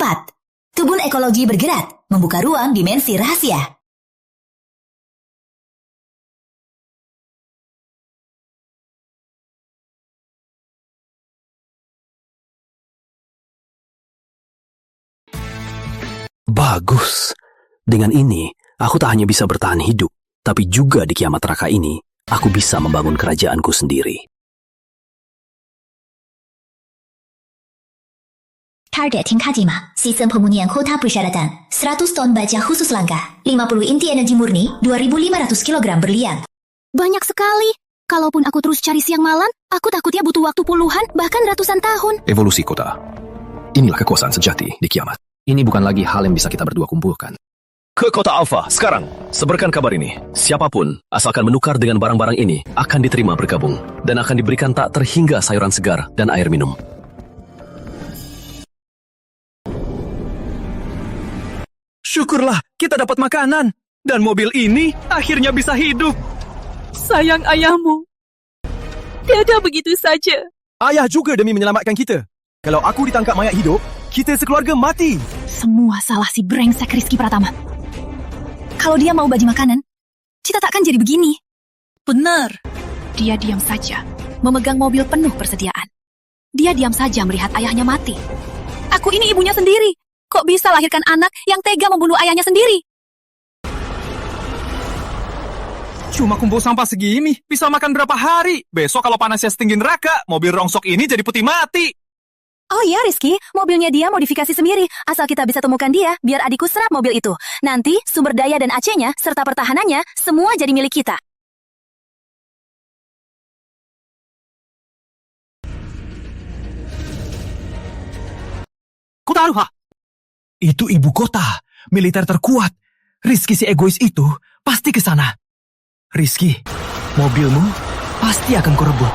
Tubun ekologi bergerak, membuka ruang dimensi rahasia. Bagus. Dengan ini, aku tak hanya bisa bertahan hidup, tapi juga di kiamat raka ini, aku bisa membangun kerajaanku sendiri. Target Kajima, sistem pemunian kota persyaratan, 100 ton baja khusus langka, 50 inti energi murni, 2.500 kg berlian. Banyak sekali. Kalaupun aku terus cari siang malam, aku takutnya butuh waktu puluhan, bahkan ratusan tahun. Evolusi kota. Inilah kekuasaan sejati di kiamat. Ini bukan lagi hal yang bisa kita berdua kumpulkan. Ke kota Alpha, sekarang. Sebarkan kabar ini. Siapapun, asalkan menukar dengan barang-barang ini, akan diterima bergabung. Dan akan diberikan tak terhingga sayuran segar dan air minum. Syukurlah kita dapat makanan. Dan mobil ini akhirnya bisa hidup. Sayang ayahmu. Tiada begitu saja. Ayah juga demi menyelamatkan kita. Kalau aku ditangkap mayat hidup, kita sekeluarga mati. Semua salah si brengsek Rizky Pratama. Kalau dia mau bagi makanan, kita takkan jadi begini. Benar. Dia diam saja, memegang mobil penuh persediaan. Dia diam saja melihat ayahnya mati. Aku ini ibunya sendiri. Kok bisa lahirkan anak yang tega membunuh ayahnya sendiri? Cuma kumpul sampah segini, bisa makan berapa hari? Besok kalau panasnya setinggi neraka, mobil rongsok ini jadi putih mati. Oh iya Rizky, mobilnya dia modifikasi sendiri. Asal kita bisa temukan dia, biar adikku serap mobil itu. Nanti sumber daya dan AC-nya, serta pertahanannya, semua jadi milik kita. Kota Alpha. Itu ibu kota, militer terkuat. Rizky si egois itu pasti ke sana. Rizky, mobilmu pasti akan kurebut.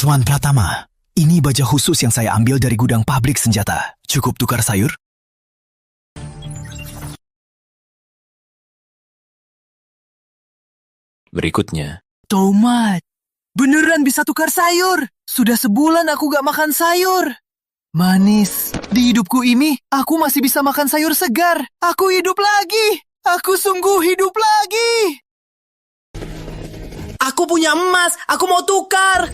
Tuan Pratama, ini baja khusus yang saya ambil dari gudang pabrik senjata. Cukup tukar sayur? Berikutnya, Tomat, beneran bisa tukar sayur. Sudah sebulan aku gak makan sayur. Manis, di hidupku ini aku masih bisa makan sayur segar. Aku hidup lagi. Aku sungguh hidup lagi. Aku punya emas, aku mau tukar.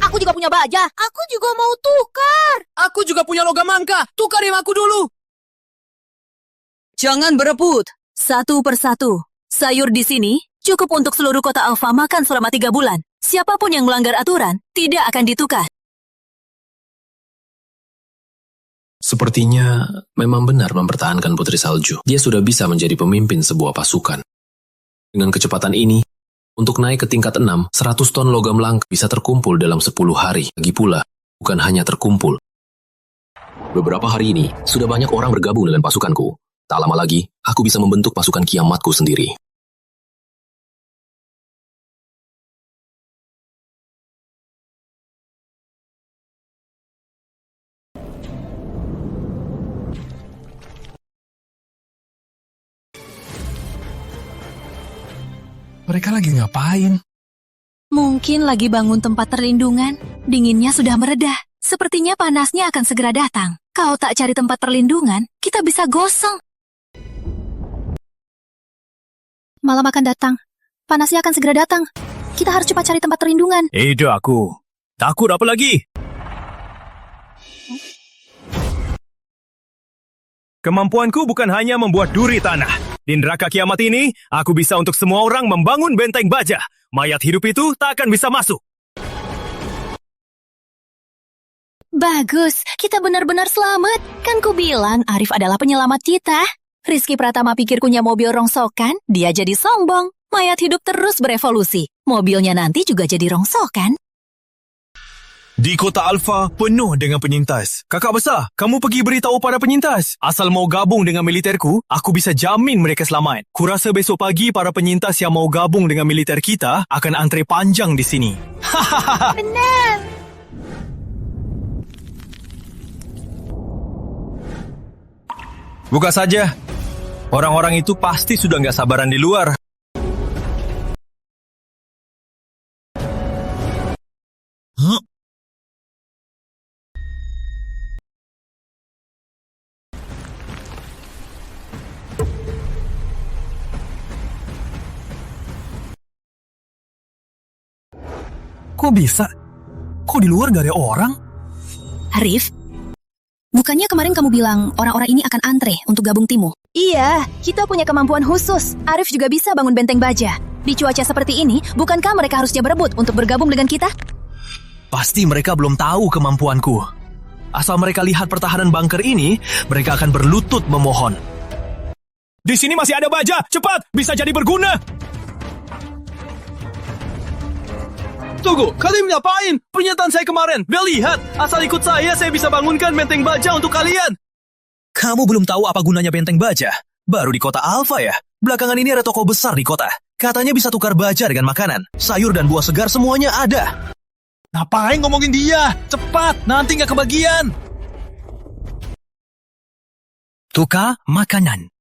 Aku juga punya baja. Aku juga mau tukar. Aku juga punya logam langka, tukarin aku dulu. Jangan berebut. Satu persatu. Sayur di sini cukup untuk seluruh kota Alpha makan selama 3 bulan. Siapapun yang melanggar aturan tidak akan ditukar. sepertinya memang benar mempertahankan Putri Salju. Dia sudah bisa menjadi pemimpin sebuah pasukan. Dengan kecepatan ini, untuk naik ke tingkat 6, 100 ton logam langka bisa terkumpul dalam 10 hari. Lagi pula, bukan hanya terkumpul. Beberapa hari ini, sudah banyak orang bergabung dengan pasukanku. Tak lama lagi, aku bisa membentuk pasukan kiamatku sendiri. Mereka lagi ngapain? Mungkin lagi bangun tempat perlindungan. Dinginnya sudah meredah. Sepertinya panasnya akan segera datang. Kalau tak cari tempat perlindungan, kita bisa gosong. Malam akan datang. Panasnya akan segera datang. Kita harus cepat cari tempat perlindungan. Itu aku. Takut apa lagi? Kemampuanku bukan hanya membuat duri tanah. Di neraka kiamat ini, aku bisa untuk semua orang membangun benteng baja. Mayat hidup itu tak akan bisa masuk. Bagus, kita benar-benar selamat. Kan ku bilang Arif adalah penyelamat kita. Rizky Pratama pikir punya mobil rongsokan, dia jadi sombong. Mayat hidup terus berevolusi. Mobilnya nanti juga jadi rongsokan. Di kota Alpha penuh dengan penyintas. Kakak besar, kamu pergi beritahu pada penyintas. Asal mau gabung dengan militerku, aku bisa jamin mereka selamat. Kurasa besok pagi para penyintas yang mau gabung dengan militer kita akan antre panjang di sini. Benar. Buka saja. Orang-orang itu pasti sudah nggak sabaran di luar. Kok bisa? Kok di luar gak ada orang? Arif, bukannya kemarin kamu bilang orang-orang ini akan antre untuk gabung timmu? Iya, kita punya kemampuan khusus. Arif juga bisa bangun benteng baja. Di cuaca seperti ini, bukankah mereka harusnya berebut untuk bergabung dengan kita? Pasti mereka belum tahu kemampuanku. Asal mereka lihat pertahanan bunker ini, mereka akan berlutut memohon. Di sini masih ada baja. Cepat, bisa jadi berguna. Tunggu, kalian ngapain? Pernyataan saya kemarin. Bel lihat, asal ikut saya bisa bangunkan benteng baja untuk kalian. Kamu belum tahu apa gunanya benteng baja? Baru di kota Alpha ya? Belakangan ini ada toko besar di kota. Katanya bisa tukar baja dengan makanan. Sayur dan buah segar semuanya ada. Ngapain ngomongin dia? Cepat, nanti nggak kebagian. Tukar makanan.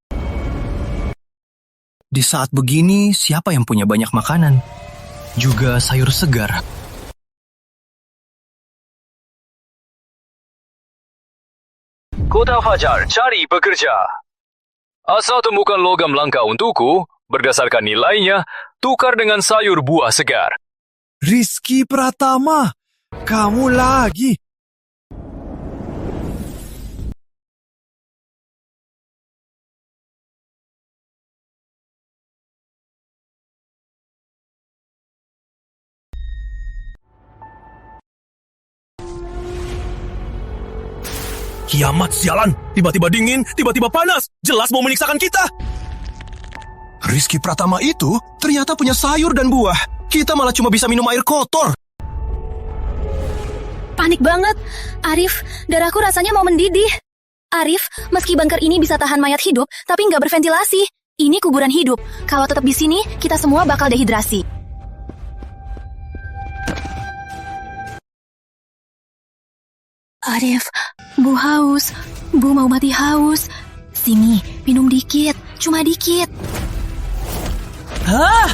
Di saat begini, siapa yang punya banyak makanan? Juga sayur segar. Kota Fajar, cari pekerja. Asal temukan logam langka untukku, berdasarkan nilainya, tukar dengan sayur buah segar. Rizky Pratama, kamu lagi. Kiamat sialan, tiba-tiba dingin, tiba-tiba panas. Jelas mau menyiksakan kita. Rizky Pratama itu ternyata punya sayur dan buah. Kita malah cuma bisa minum air kotor. Panik banget. Arif, darahku rasanya mau mendidih. Arif, meski bunker ini bisa tahan mayat hidup, tapi nggak berventilasi. Ini kuburan hidup. Kalau tetap di sini, kita semua bakal dehidrasi. Arif, Bu haus. Bu mau mati haus. Sini, minum dikit. Cuma dikit. Hah?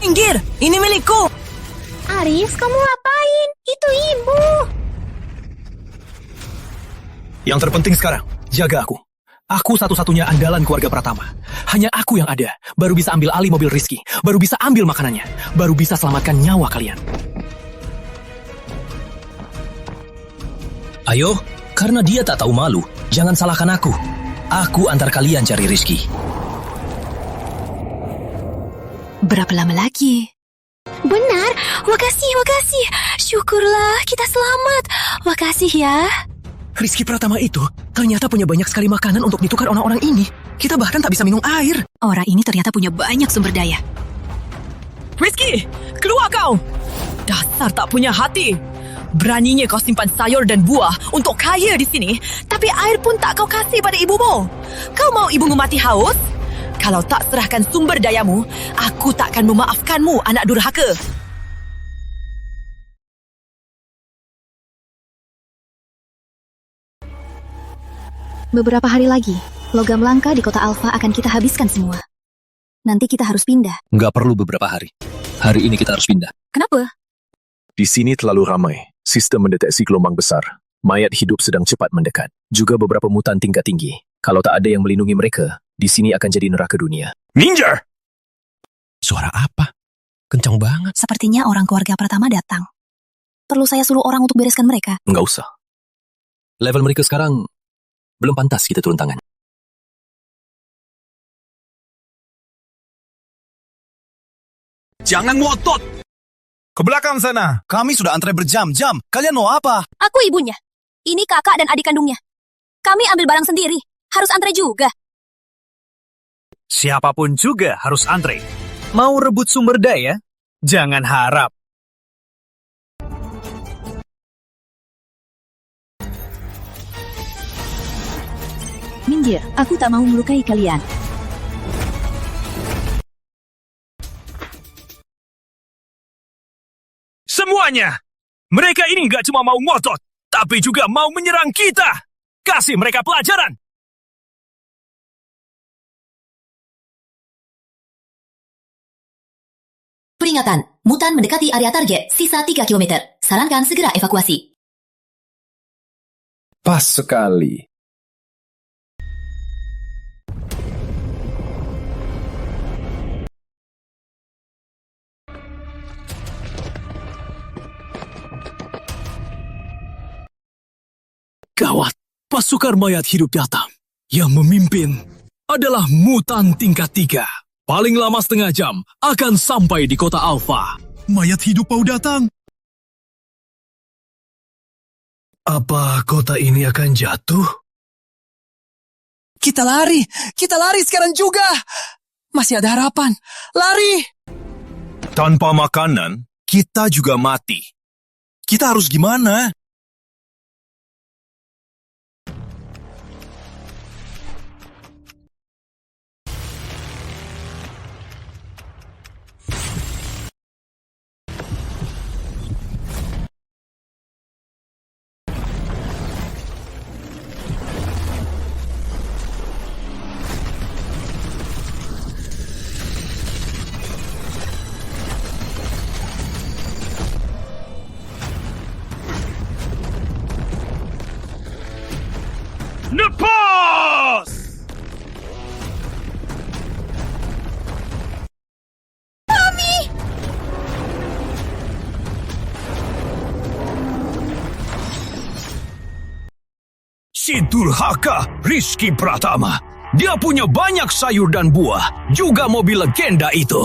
Minggir, ini milikku. Arif, kamu ngapain? Itu ibu. Yang terpenting sekarang, jaga aku. Aku satu-satunya andalan keluarga Pratama. Hanya aku yang ada, baru bisa ambil alih mobil Rizky, baru bisa ambil makanannya, baru bisa selamatkan nyawa kalian. Ayo, karena dia tak tahu malu, jangan salahkan aku. Aku antar kalian cari Rizky. Berapa lama lagi? Benar, makasih. Syukurlah kita selamat. Makasih ya. Rizky Pratama itu ternyata punya banyak sekali makanan untuk ditukar orang-orang ini. Kita bahkan tak bisa minum air. Orang ini ternyata punya banyak sumber daya. Rizky, keluar kau! Dasar tak punya hati. Beraninya kau simpan sayur dan buah untuk kaya di sini, tapi air pun tak kau kasih pada ibumu. Kau mau ibumu mati haus? Kalau tak serahkan sumber dayamu, aku takkan memaafkanmu, anak durhaka. Beberapa hari lagi, logam langka di kota Alpha akan kita habiskan semua. Nanti kita harus pindah. Nggak perlu beberapa hari. Hari ini kita harus pindah. Kenapa? Di sini terlalu ramai. Sistem mendeteksi gelombang besar. Mayat hidup sedang cepat mendekat. Juga beberapa mutan tingkat tinggi. Kalau tak ada yang melindungi mereka, di sini akan jadi neraka dunia. Ninja! Suara apa? Kencang banget. Sepertinya orang keluarga Pratama datang. Perlu saya suruh orang untuk bereskan mereka? Nggak usah. Level mereka sekarang belum pantas kita turun tangan. Jangan ngotot! Ke belakang sana. Kami sudah antre berjam-jam. Kalian mau apa? Aku ibunya. Ini kakak dan adik kandungnya. Kami ambil barang sendiri. Harus antre juga. Siapapun juga harus antre. Mau rebut sumber daya? Jangan harap. Minggir, aku tak mau melukai kalian. Semuanya! Mereka ini nggak cuma mau ngotot, tapi juga mau menyerang kita. Kasih mereka pelajaran. Peringatan, mutan mendekati area target, sisa 3 km. Sarankan segera evakuasi. Pas sekali. Pasukan mayat hidup datang. Yang memimpin adalah mutan tingkat 3. Paling lama setengah jam akan sampai di kota Alpha. Mayat hidup mau datang. Apa kota ini akan jatuh? Kita lari sekarang juga. Masih ada harapan. Lari! Tanpa makanan, kita juga mati. Kita harus gimana? Nepos! Mami! Si durhaka Rizky Pratama. Dia punya banyak sayur dan buah, juga mobil legenda itu.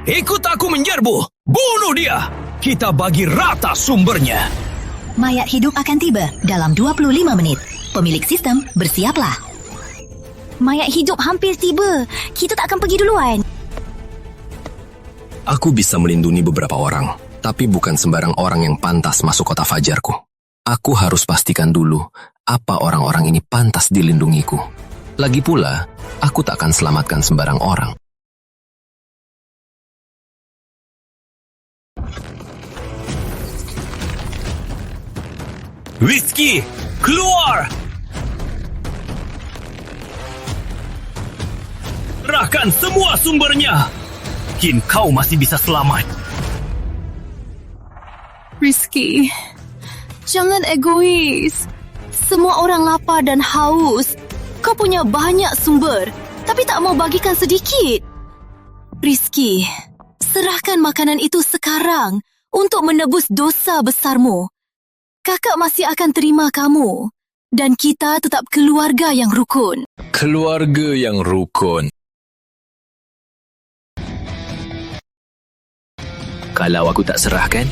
Ikut aku menyerbu, bunuh dia. Kita bagi rata sumbernya. Mayat hidup akan tiba dalam 25 menit. Pemilik sistem, bersiaplah. Mayat hidup hampir tiba. Kita tak akan pergi duluan. Aku bisa melindungi beberapa orang, tapi bukan sembarang orang yang pantas masuk kota fajarku. Aku harus pastikan dulu apa orang-orang ini pantas dilindungiku. Lagi pula, aku tak akan selamatkan sembarang orang. Rizky, keluar! Kerahkan semua sumbernya. Mungkin kau masih bisa selamat. Rizky, jangan egois. Semua orang lapar dan haus. Kau punya banyak sumber, tapi tak mau bagikan sedikit. Rizky, serahkan makanan itu sekarang untuk menebus dosa besarmu. Kakak masih akan terima kamu. Dan kita tetap keluarga yang rukun. Keluarga yang rukun. Kalau aku tak serahkan?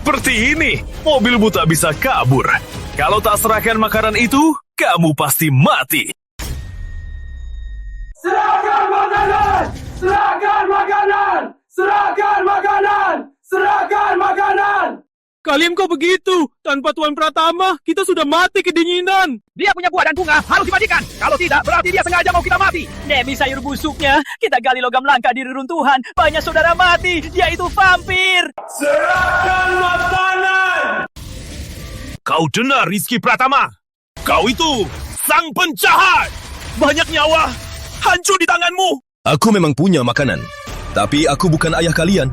Seperti ini, mobilmu tak bisa kabur. Kalau tak serahkan makanan itu, kamu pasti mati. Serahkan makanan! Serahkan makanan! Serahkan makanan! Serahkan makanan! Kalian kok begitu? Tanpa Tuan Pratama, kita sudah mati kedinginan. Dia punya buah dan bunga, harus dimatikan. Kalau tidak, berarti dia sengaja mau kita mati. Demi sayur busuknya, kita gali logam langka di reruntuhan. Banyak saudara mati, dia itu vampir. Serahkan makanan! Kau dengar, Rizky Pratama? Kau itu sang penjahat! Banyak nyawa hancur di tanganmu. Aku memang punya makanan, tapi aku bukan ayah kalian.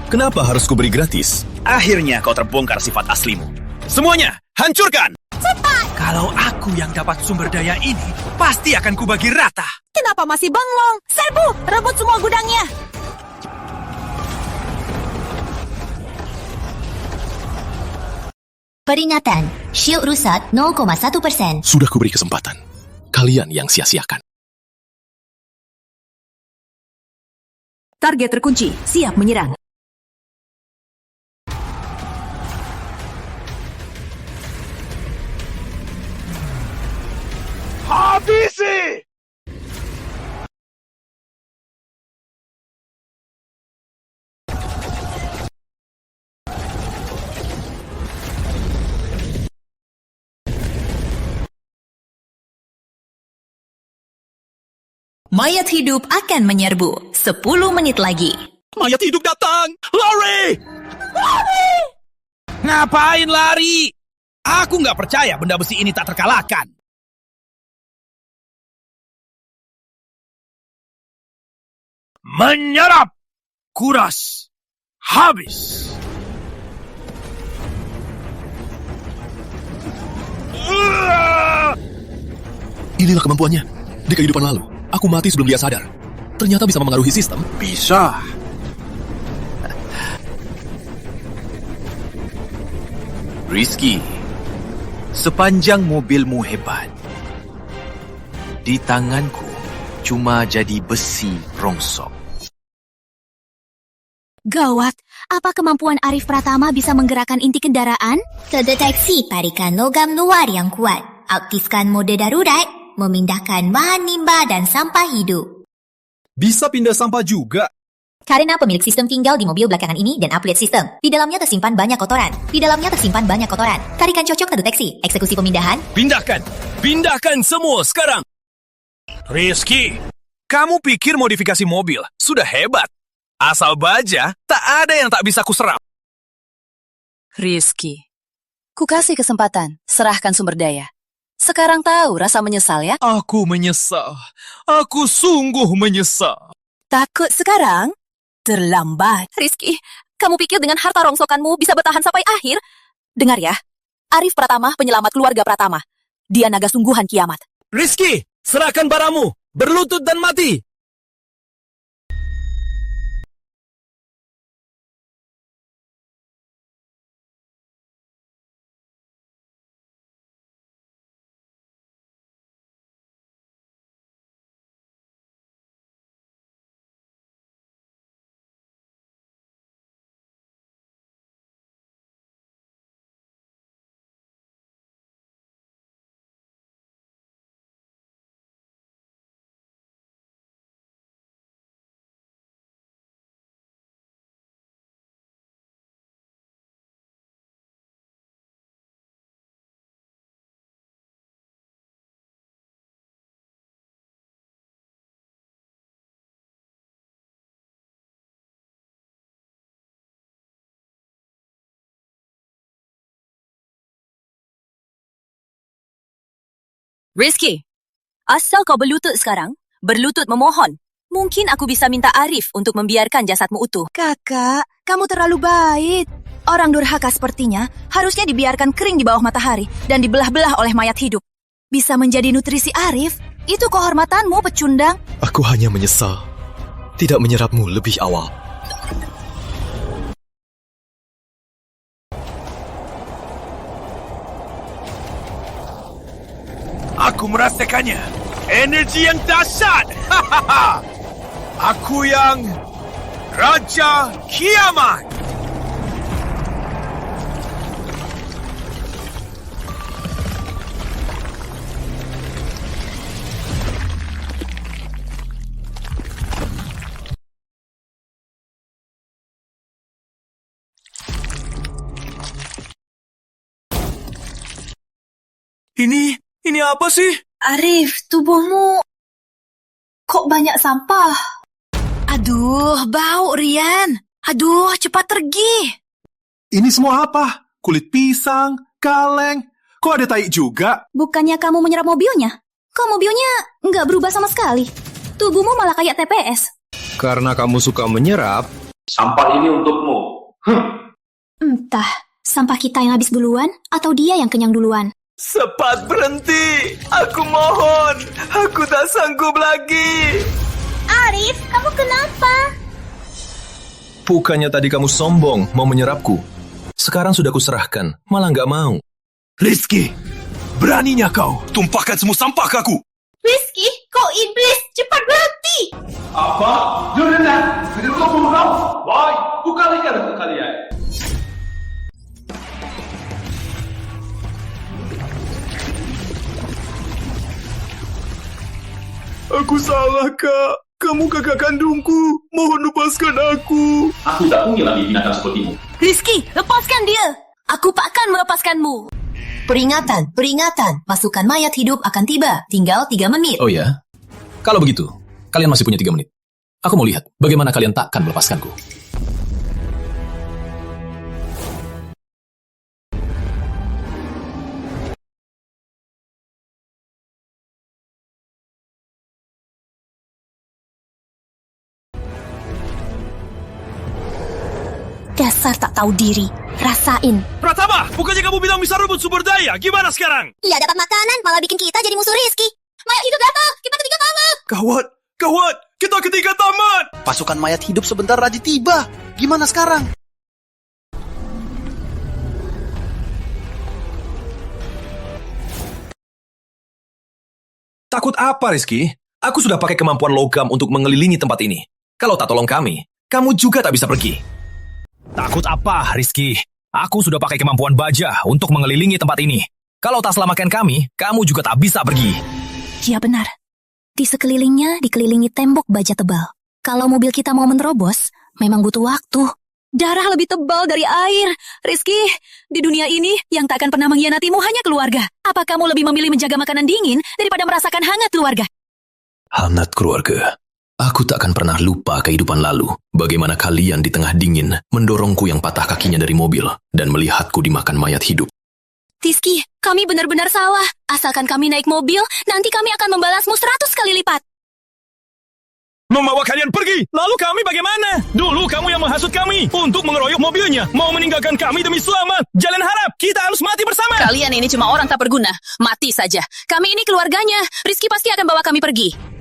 Kenapa harus kuberi gratis? Akhirnya kau terbongkar sifat aslimu. Semuanya, hancurkan! Cepat! Kalau aku yang dapat sumber daya ini, pasti akan kubagi rata. Kenapa masih bengong? Serbu! Rebut semua gudangnya! Peringatan, shield rusak 0,1%. Sudah kuberi kesempatan. Kalian yang sia-siakan. Target terkunci, siap menyerang. Habisi! Mayat hidup akan menyerbu 10 menit lagi. Mayat hidup datang! Lari! Lari! Ngapain lari? Aku nggak percaya benda besi ini tak terkalahkan. Menyerap! Kuras! Habis! Inilah kemampuannya. Di kehidupan lalu, aku mati sebelum dia sadar. ternyata bisa memengaruhi sistem. Bisa. Rizky, sepanjang mobilmu hebat, di tanganku cuma jadi besi rongsok. Gawat, apa kemampuan Arif Pratama bisa menggerakkan inti kendaraan? Terdeteksi tarikan logam luar yang kuat. Aktifkan mode darurat, memindahkan bahan limbah dan sampah hidup. Bisa pindah sampah juga. Karena pemilik sistem tinggal di mobil belakangan ini dan upgrade sistem. Di dalamnya tersimpan banyak kotoran. Tarikan cocok terdeteksi. Eksekusi pemindahan. Pindahkan semua sekarang. Rizky, kamu pikir modifikasi mobil sudah hebat? Asal baja, tak ada yang tak bisa kuserap. Rizky, ku kasih kesempatan, serahkan sumber daya. Sekarang tahu rasa menyesal ya? Aku menyesal. Aku sungguh menyesal. Takut sekarang? Terlambat. Rizky, kamu pikir dengan harta rongsokanmu bisa bertahan sampai akhir? Dengar ya, Arif Pratama penyelamat keluarga Pratama. Dia naga sungguhan kiamat. Rizky, serahkan baramu, berlutut dan mati. Rizky, asal kau berlutut sekarang, berlutut memohon. Mungkin aku bisa minta Arif untuk membiarkan jasadmu utuh. Kakak, kamu terlalu baik. Orang durhaka sepertinya harusnya dibiarkan kering di bawah matahari dan dibelah-belah oleh mayat hidup. Bisa menjadi nutrisi Arif, itu kehormatanmu, pecundang. Aku hanya menyesal tidak menyerapmu lebih awal. Aku merasakannya. Energi yang dahsyat. Aku yang Raja Kiamat. Ini apa sih? Arif, tubuhmu kok banyak sampah? Aduh, bau, Rian. Aduh, cepat pergi. Ini semua apa? Kulit pisang, kaleng. Kok ada tai juga? Bukannya kamu menyerap mobilnya? Kok mobilnya nggak berubah sama sekali? Tubuhmu malah kayak TPS. Karena kamu suka menyerap. Sampah ini untukmu. Entah, sampah kita yang habis duluan atau dia yang kenyang duluan. Cepat berhenti. Aku mohon. Aku tak sanggup lagi. Arif, kamu kenapa? Bukannya tadi kamu sombong mau menyerapku. Sekarang sudah kuserahkan, malah nggak mau. Rizky, beraninya kau tumpahkan semua sampah ke aku. Rizky, kau iblis. Cepat berhenti. Apa? Jurena, tidak kau membunuh. Baik, buka lihat untuk kalian. Aku salah, Kak. Kamu kakak kandungku. Mohon lepaskan aku. Aku tak punya lagi binatang sepertimu. Rizky, lepaskan dia. Aku takkan melepaskanmu. Peringatan. Pasukan mayat hidup akan tiba. Tinggal 3 menit. Oh ya? Kalau begitu, kalian masih punya 3 menit. Aku mau lihat bagaimana kalian takkan melepaskanku. Dasar tak tahu diri. Rasain. Pratama, bukannya kamu bilang bisa rebut sumber daya? Gimana sekarang? Ia dapat makanan, malah bikin kita jadi musuh Rizky. Mayat hidup datang, kita ketiga kamu. Gawat, kita ketiga tamat. Pasukan mayat hidup sebentar lagi tiba. Gimana sekarang? Takut apa, Rizky? Aku sudah pakai kemampuan logam untuk mengelilingi tempat ini. Kalau tak tolong kami, kamu juga tak bisa pergi. Takut apa, Rizky? Aku sudah pakai kemampuan baja untuk mengelilingi tempat ini. Kalau tak selamatkan kami, kamu juga tak bisa pergi. Ya benar. Di sekelilingnya dikelilingi tembok baja tebal. Kalau mobil kita mau menerobos, memang butuh waktu. Darah lebih tebal dari air. Rizky, di dunia ini yang tak akan pernah mengkhianatimu hanya keluarga. Apa kamu lebih memilih menjaga makanan dingin daripada merasakan hangat keluarga? Hangat keluarga. Aku tak akan pernah lupa kehidupan lalu. Bagaimana kalian di tengah dingin mendorongku yang patah kakinya dari mobil dan melihatku dimakan mayat hidup. Rizky, kami benar-benar salah. Asalkan kami naik mobil, nanti kami akan membalasmu 100 kali lipat. Membawa kalian pergi, lalu kami bagaimana? Dulu kamu yang menghasut kami untuk mengeroyok mobilnya, mau meninggalkan kami demi selamat. Jangan harap kita harus mati bersama. Kalian ini cuma orang tak berguna. Mati saja. Kami ini keluarganya. Rizky pasti akan bawa kami pergi.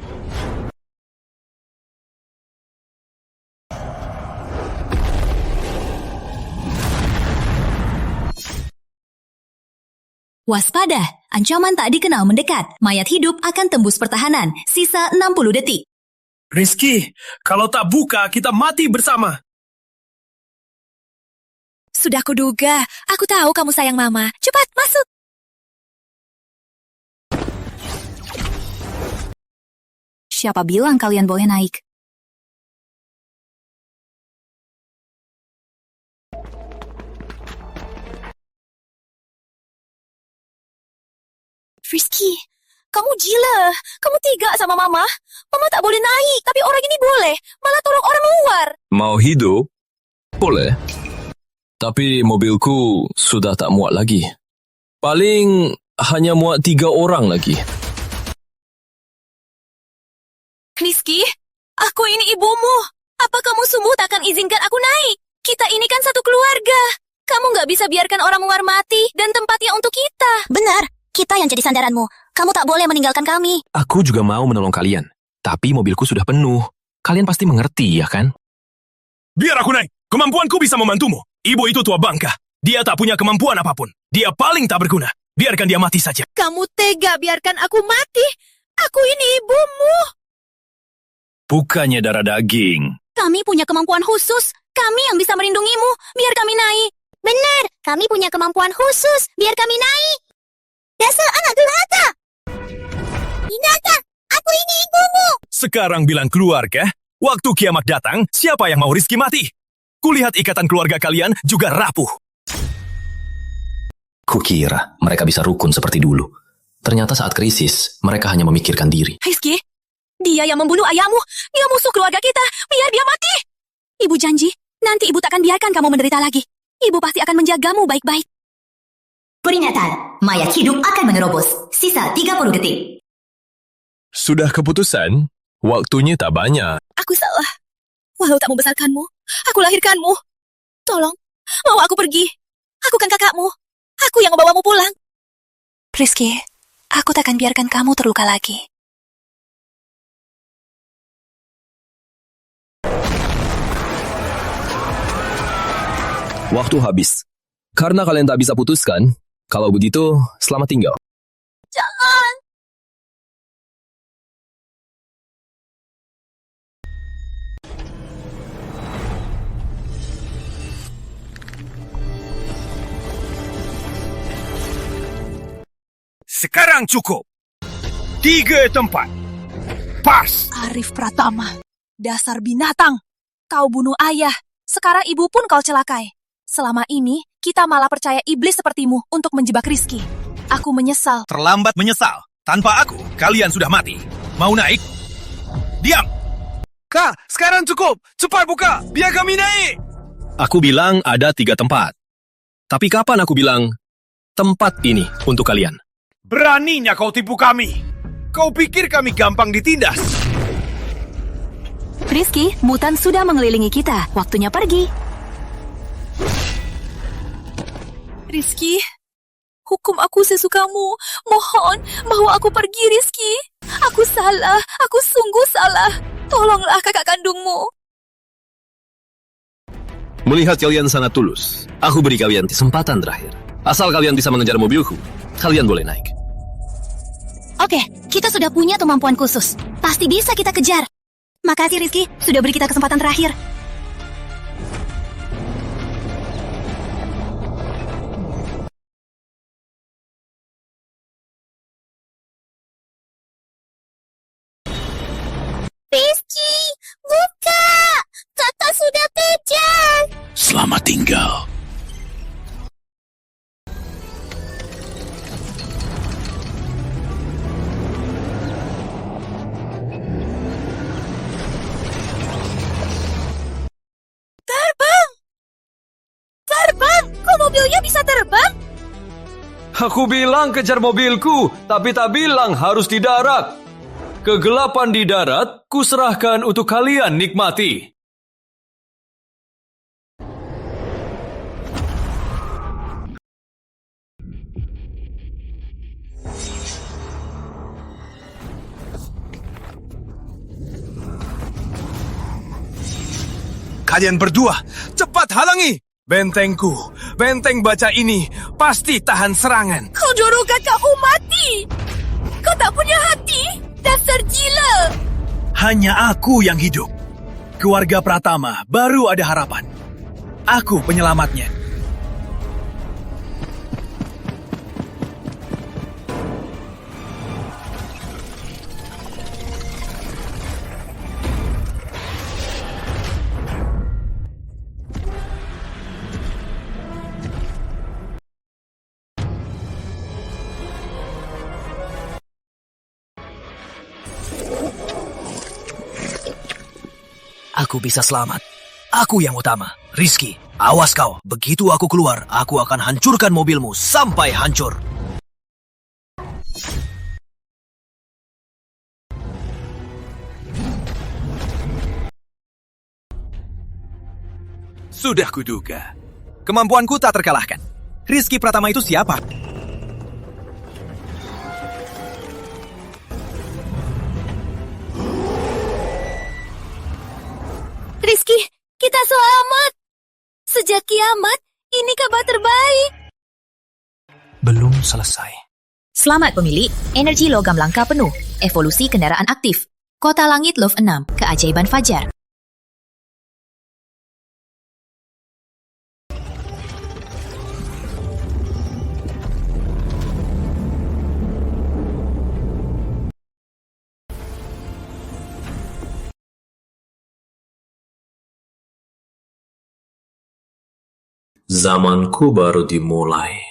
Waspada, ancaman tak dikenal mendekat. Mayat hidup akan tembus pertahanan. Sisa 60 detik. Rizky, kalau tak buka, kita mati bersama. Sudah kuduga. Aku tahu kamu sayang Mama. Cepat, masuk. Siapa bilang kalian boleh naik? Rizky, kamu gila. Kamu tega sama Mama. Mama tak boleh naik, tapi orang ini boleh. Malah tolong orang luar. Mau hidup? Boleh. Tapi mobilku sudah tak muat lagi. Paling hanya muat 3 orang lagi. Rizky, aku ini ibumu. Apa kamu semua tak akan izinkan aku naik? Kita ini kan satu keluarga. Kamu nggak bisa biarkan orang luar mati dan tempatnya untuk kita. Benar, kita yang jadi sandaranmu. Kamu tak boleh meninggalkan kami. Aku juga mau menolong kalian. Tapi mobilku sudah penuh. Kalian pasti mengerti, ya kan? Biar aku naik. Kemampuanku bisa membantumu. Ibu itu tua bangka. Dia tak punya kemampuan apapun. Dia paling tak berguna. Biarkan dia mati saja. Kamu tega biarkan aku mati? Aku ini ibumu. Bukannya darah daging. Kami punya kemampuan khusus. Kami yang bisa melindungimu. Biar kami naik. Benar, kami punya kemampuan khusus. Biar kami naik. Dasar anak durhaka. Binatang, aku ini ibumu. Sekarang bilang keluarga. Waktu kiamat datang, siapa yang mau Rizky mati? Kulihat ikatan keluarga kalian juga rapuh. Kukira mereka bisa rukun seperti dulu. Ternyata saat krisis, mereka hanya memikirkan diri. Rizky, dia yang membunuh ayahmu. Dia musuh keluarga kita. Biar dia mati. Ibu janji, nanti ibu takkan biarkan kamu menderita lagi. Ibu pasti akan menjagamu baik-baik. Peringatan, mayat hidup akan menerobos. Sisa 30 detik. Sudah keputusan? Waktunya tak banyak. Aku salah. Walau tak membesarkanmu, aku lahirkanmu. Tolong, mau aku pergi. Aku kan kakakmu. Aku yang membawamu pulang. Rizky, aku takkan biarkan kamu terluka lagi. Waktu habis. Karena kalian tak bisa putuskan, kalau begitu, selamat tinggal. Jangan. Sekarang cukup. 3 tempat. Pas. Arif Pratama, dasar binatang. Kau bunuh ayah. Sekarang ibu pun kau celakai. Selama ini, kita malah percaya iblis sepertimu untuk menjebak Rizky. Aku menyesal. Terlambat menyesal. Tanpa aku, kalian sudah mati. Mau naik? Diam! Kak, sekarang cukup. Cepat buka, biar kami naik. Aku bilang ada 3 tempat. Tapi kapan aku bilang tempat ini untuk kalian? Beraninya kau tipu kami. Kau pikir kami gampang ditindas? Rizky, mutan sudah mengelilingi kita. Waktunya pergi. Rizky, hukum aku sesukamu. Mohon, bawa aku pergi, Rizky. Aku salah. Aku sungguh salah. Tolonglah kakak kandungmu. Melihat kalian sangat tulus, aku beri kalian kesempatan terakhir. Asal kalian bisa mengejar mobilku, kalian boleh naik. Oke, kita sudah punya kemampuan khusus. Pasti bisa kita kejar. Makasih Rizky, sudah beri kita kesempatan terakhir. Rizky, buka! Kakak sudah kejar! Selamat tinggal. Terbang! Terbang! Kok mobilnya bisa terbang? Aku bilang kejar mobilku, tapi tak bilang harus di darat. Kegelapan di darat, kuserahkan untuk kalian nikmati. Kalian berdua, cepat halangi! Bentengku, benteng baja ini pasti tahan serangan. Kau dorong kakakmu mati! Kau tak punya hati? Dasar gila! Hanya aku yang hidup. Keluarga Pratama baru ada harapan. Aku penyelamatnya. Aku bisa selamat. Aku yang utama. Rizky, awas kau. Begitu aku keluar, aku akan hancurkan mobilmu sampai hancur. Sudah kuduga. Kemampuanku tak terkalahkan. Rizky Pratama itu siapa? Rizky, kita selamat. Sejak kiamat, ini kabar terbaik. Belum selesai. Selamat pemilik, energi logam langka penuh, evolusi kendaraan aktif. Kota Langit Love 6, keajaiban fajar. Zamanku baru dimulai.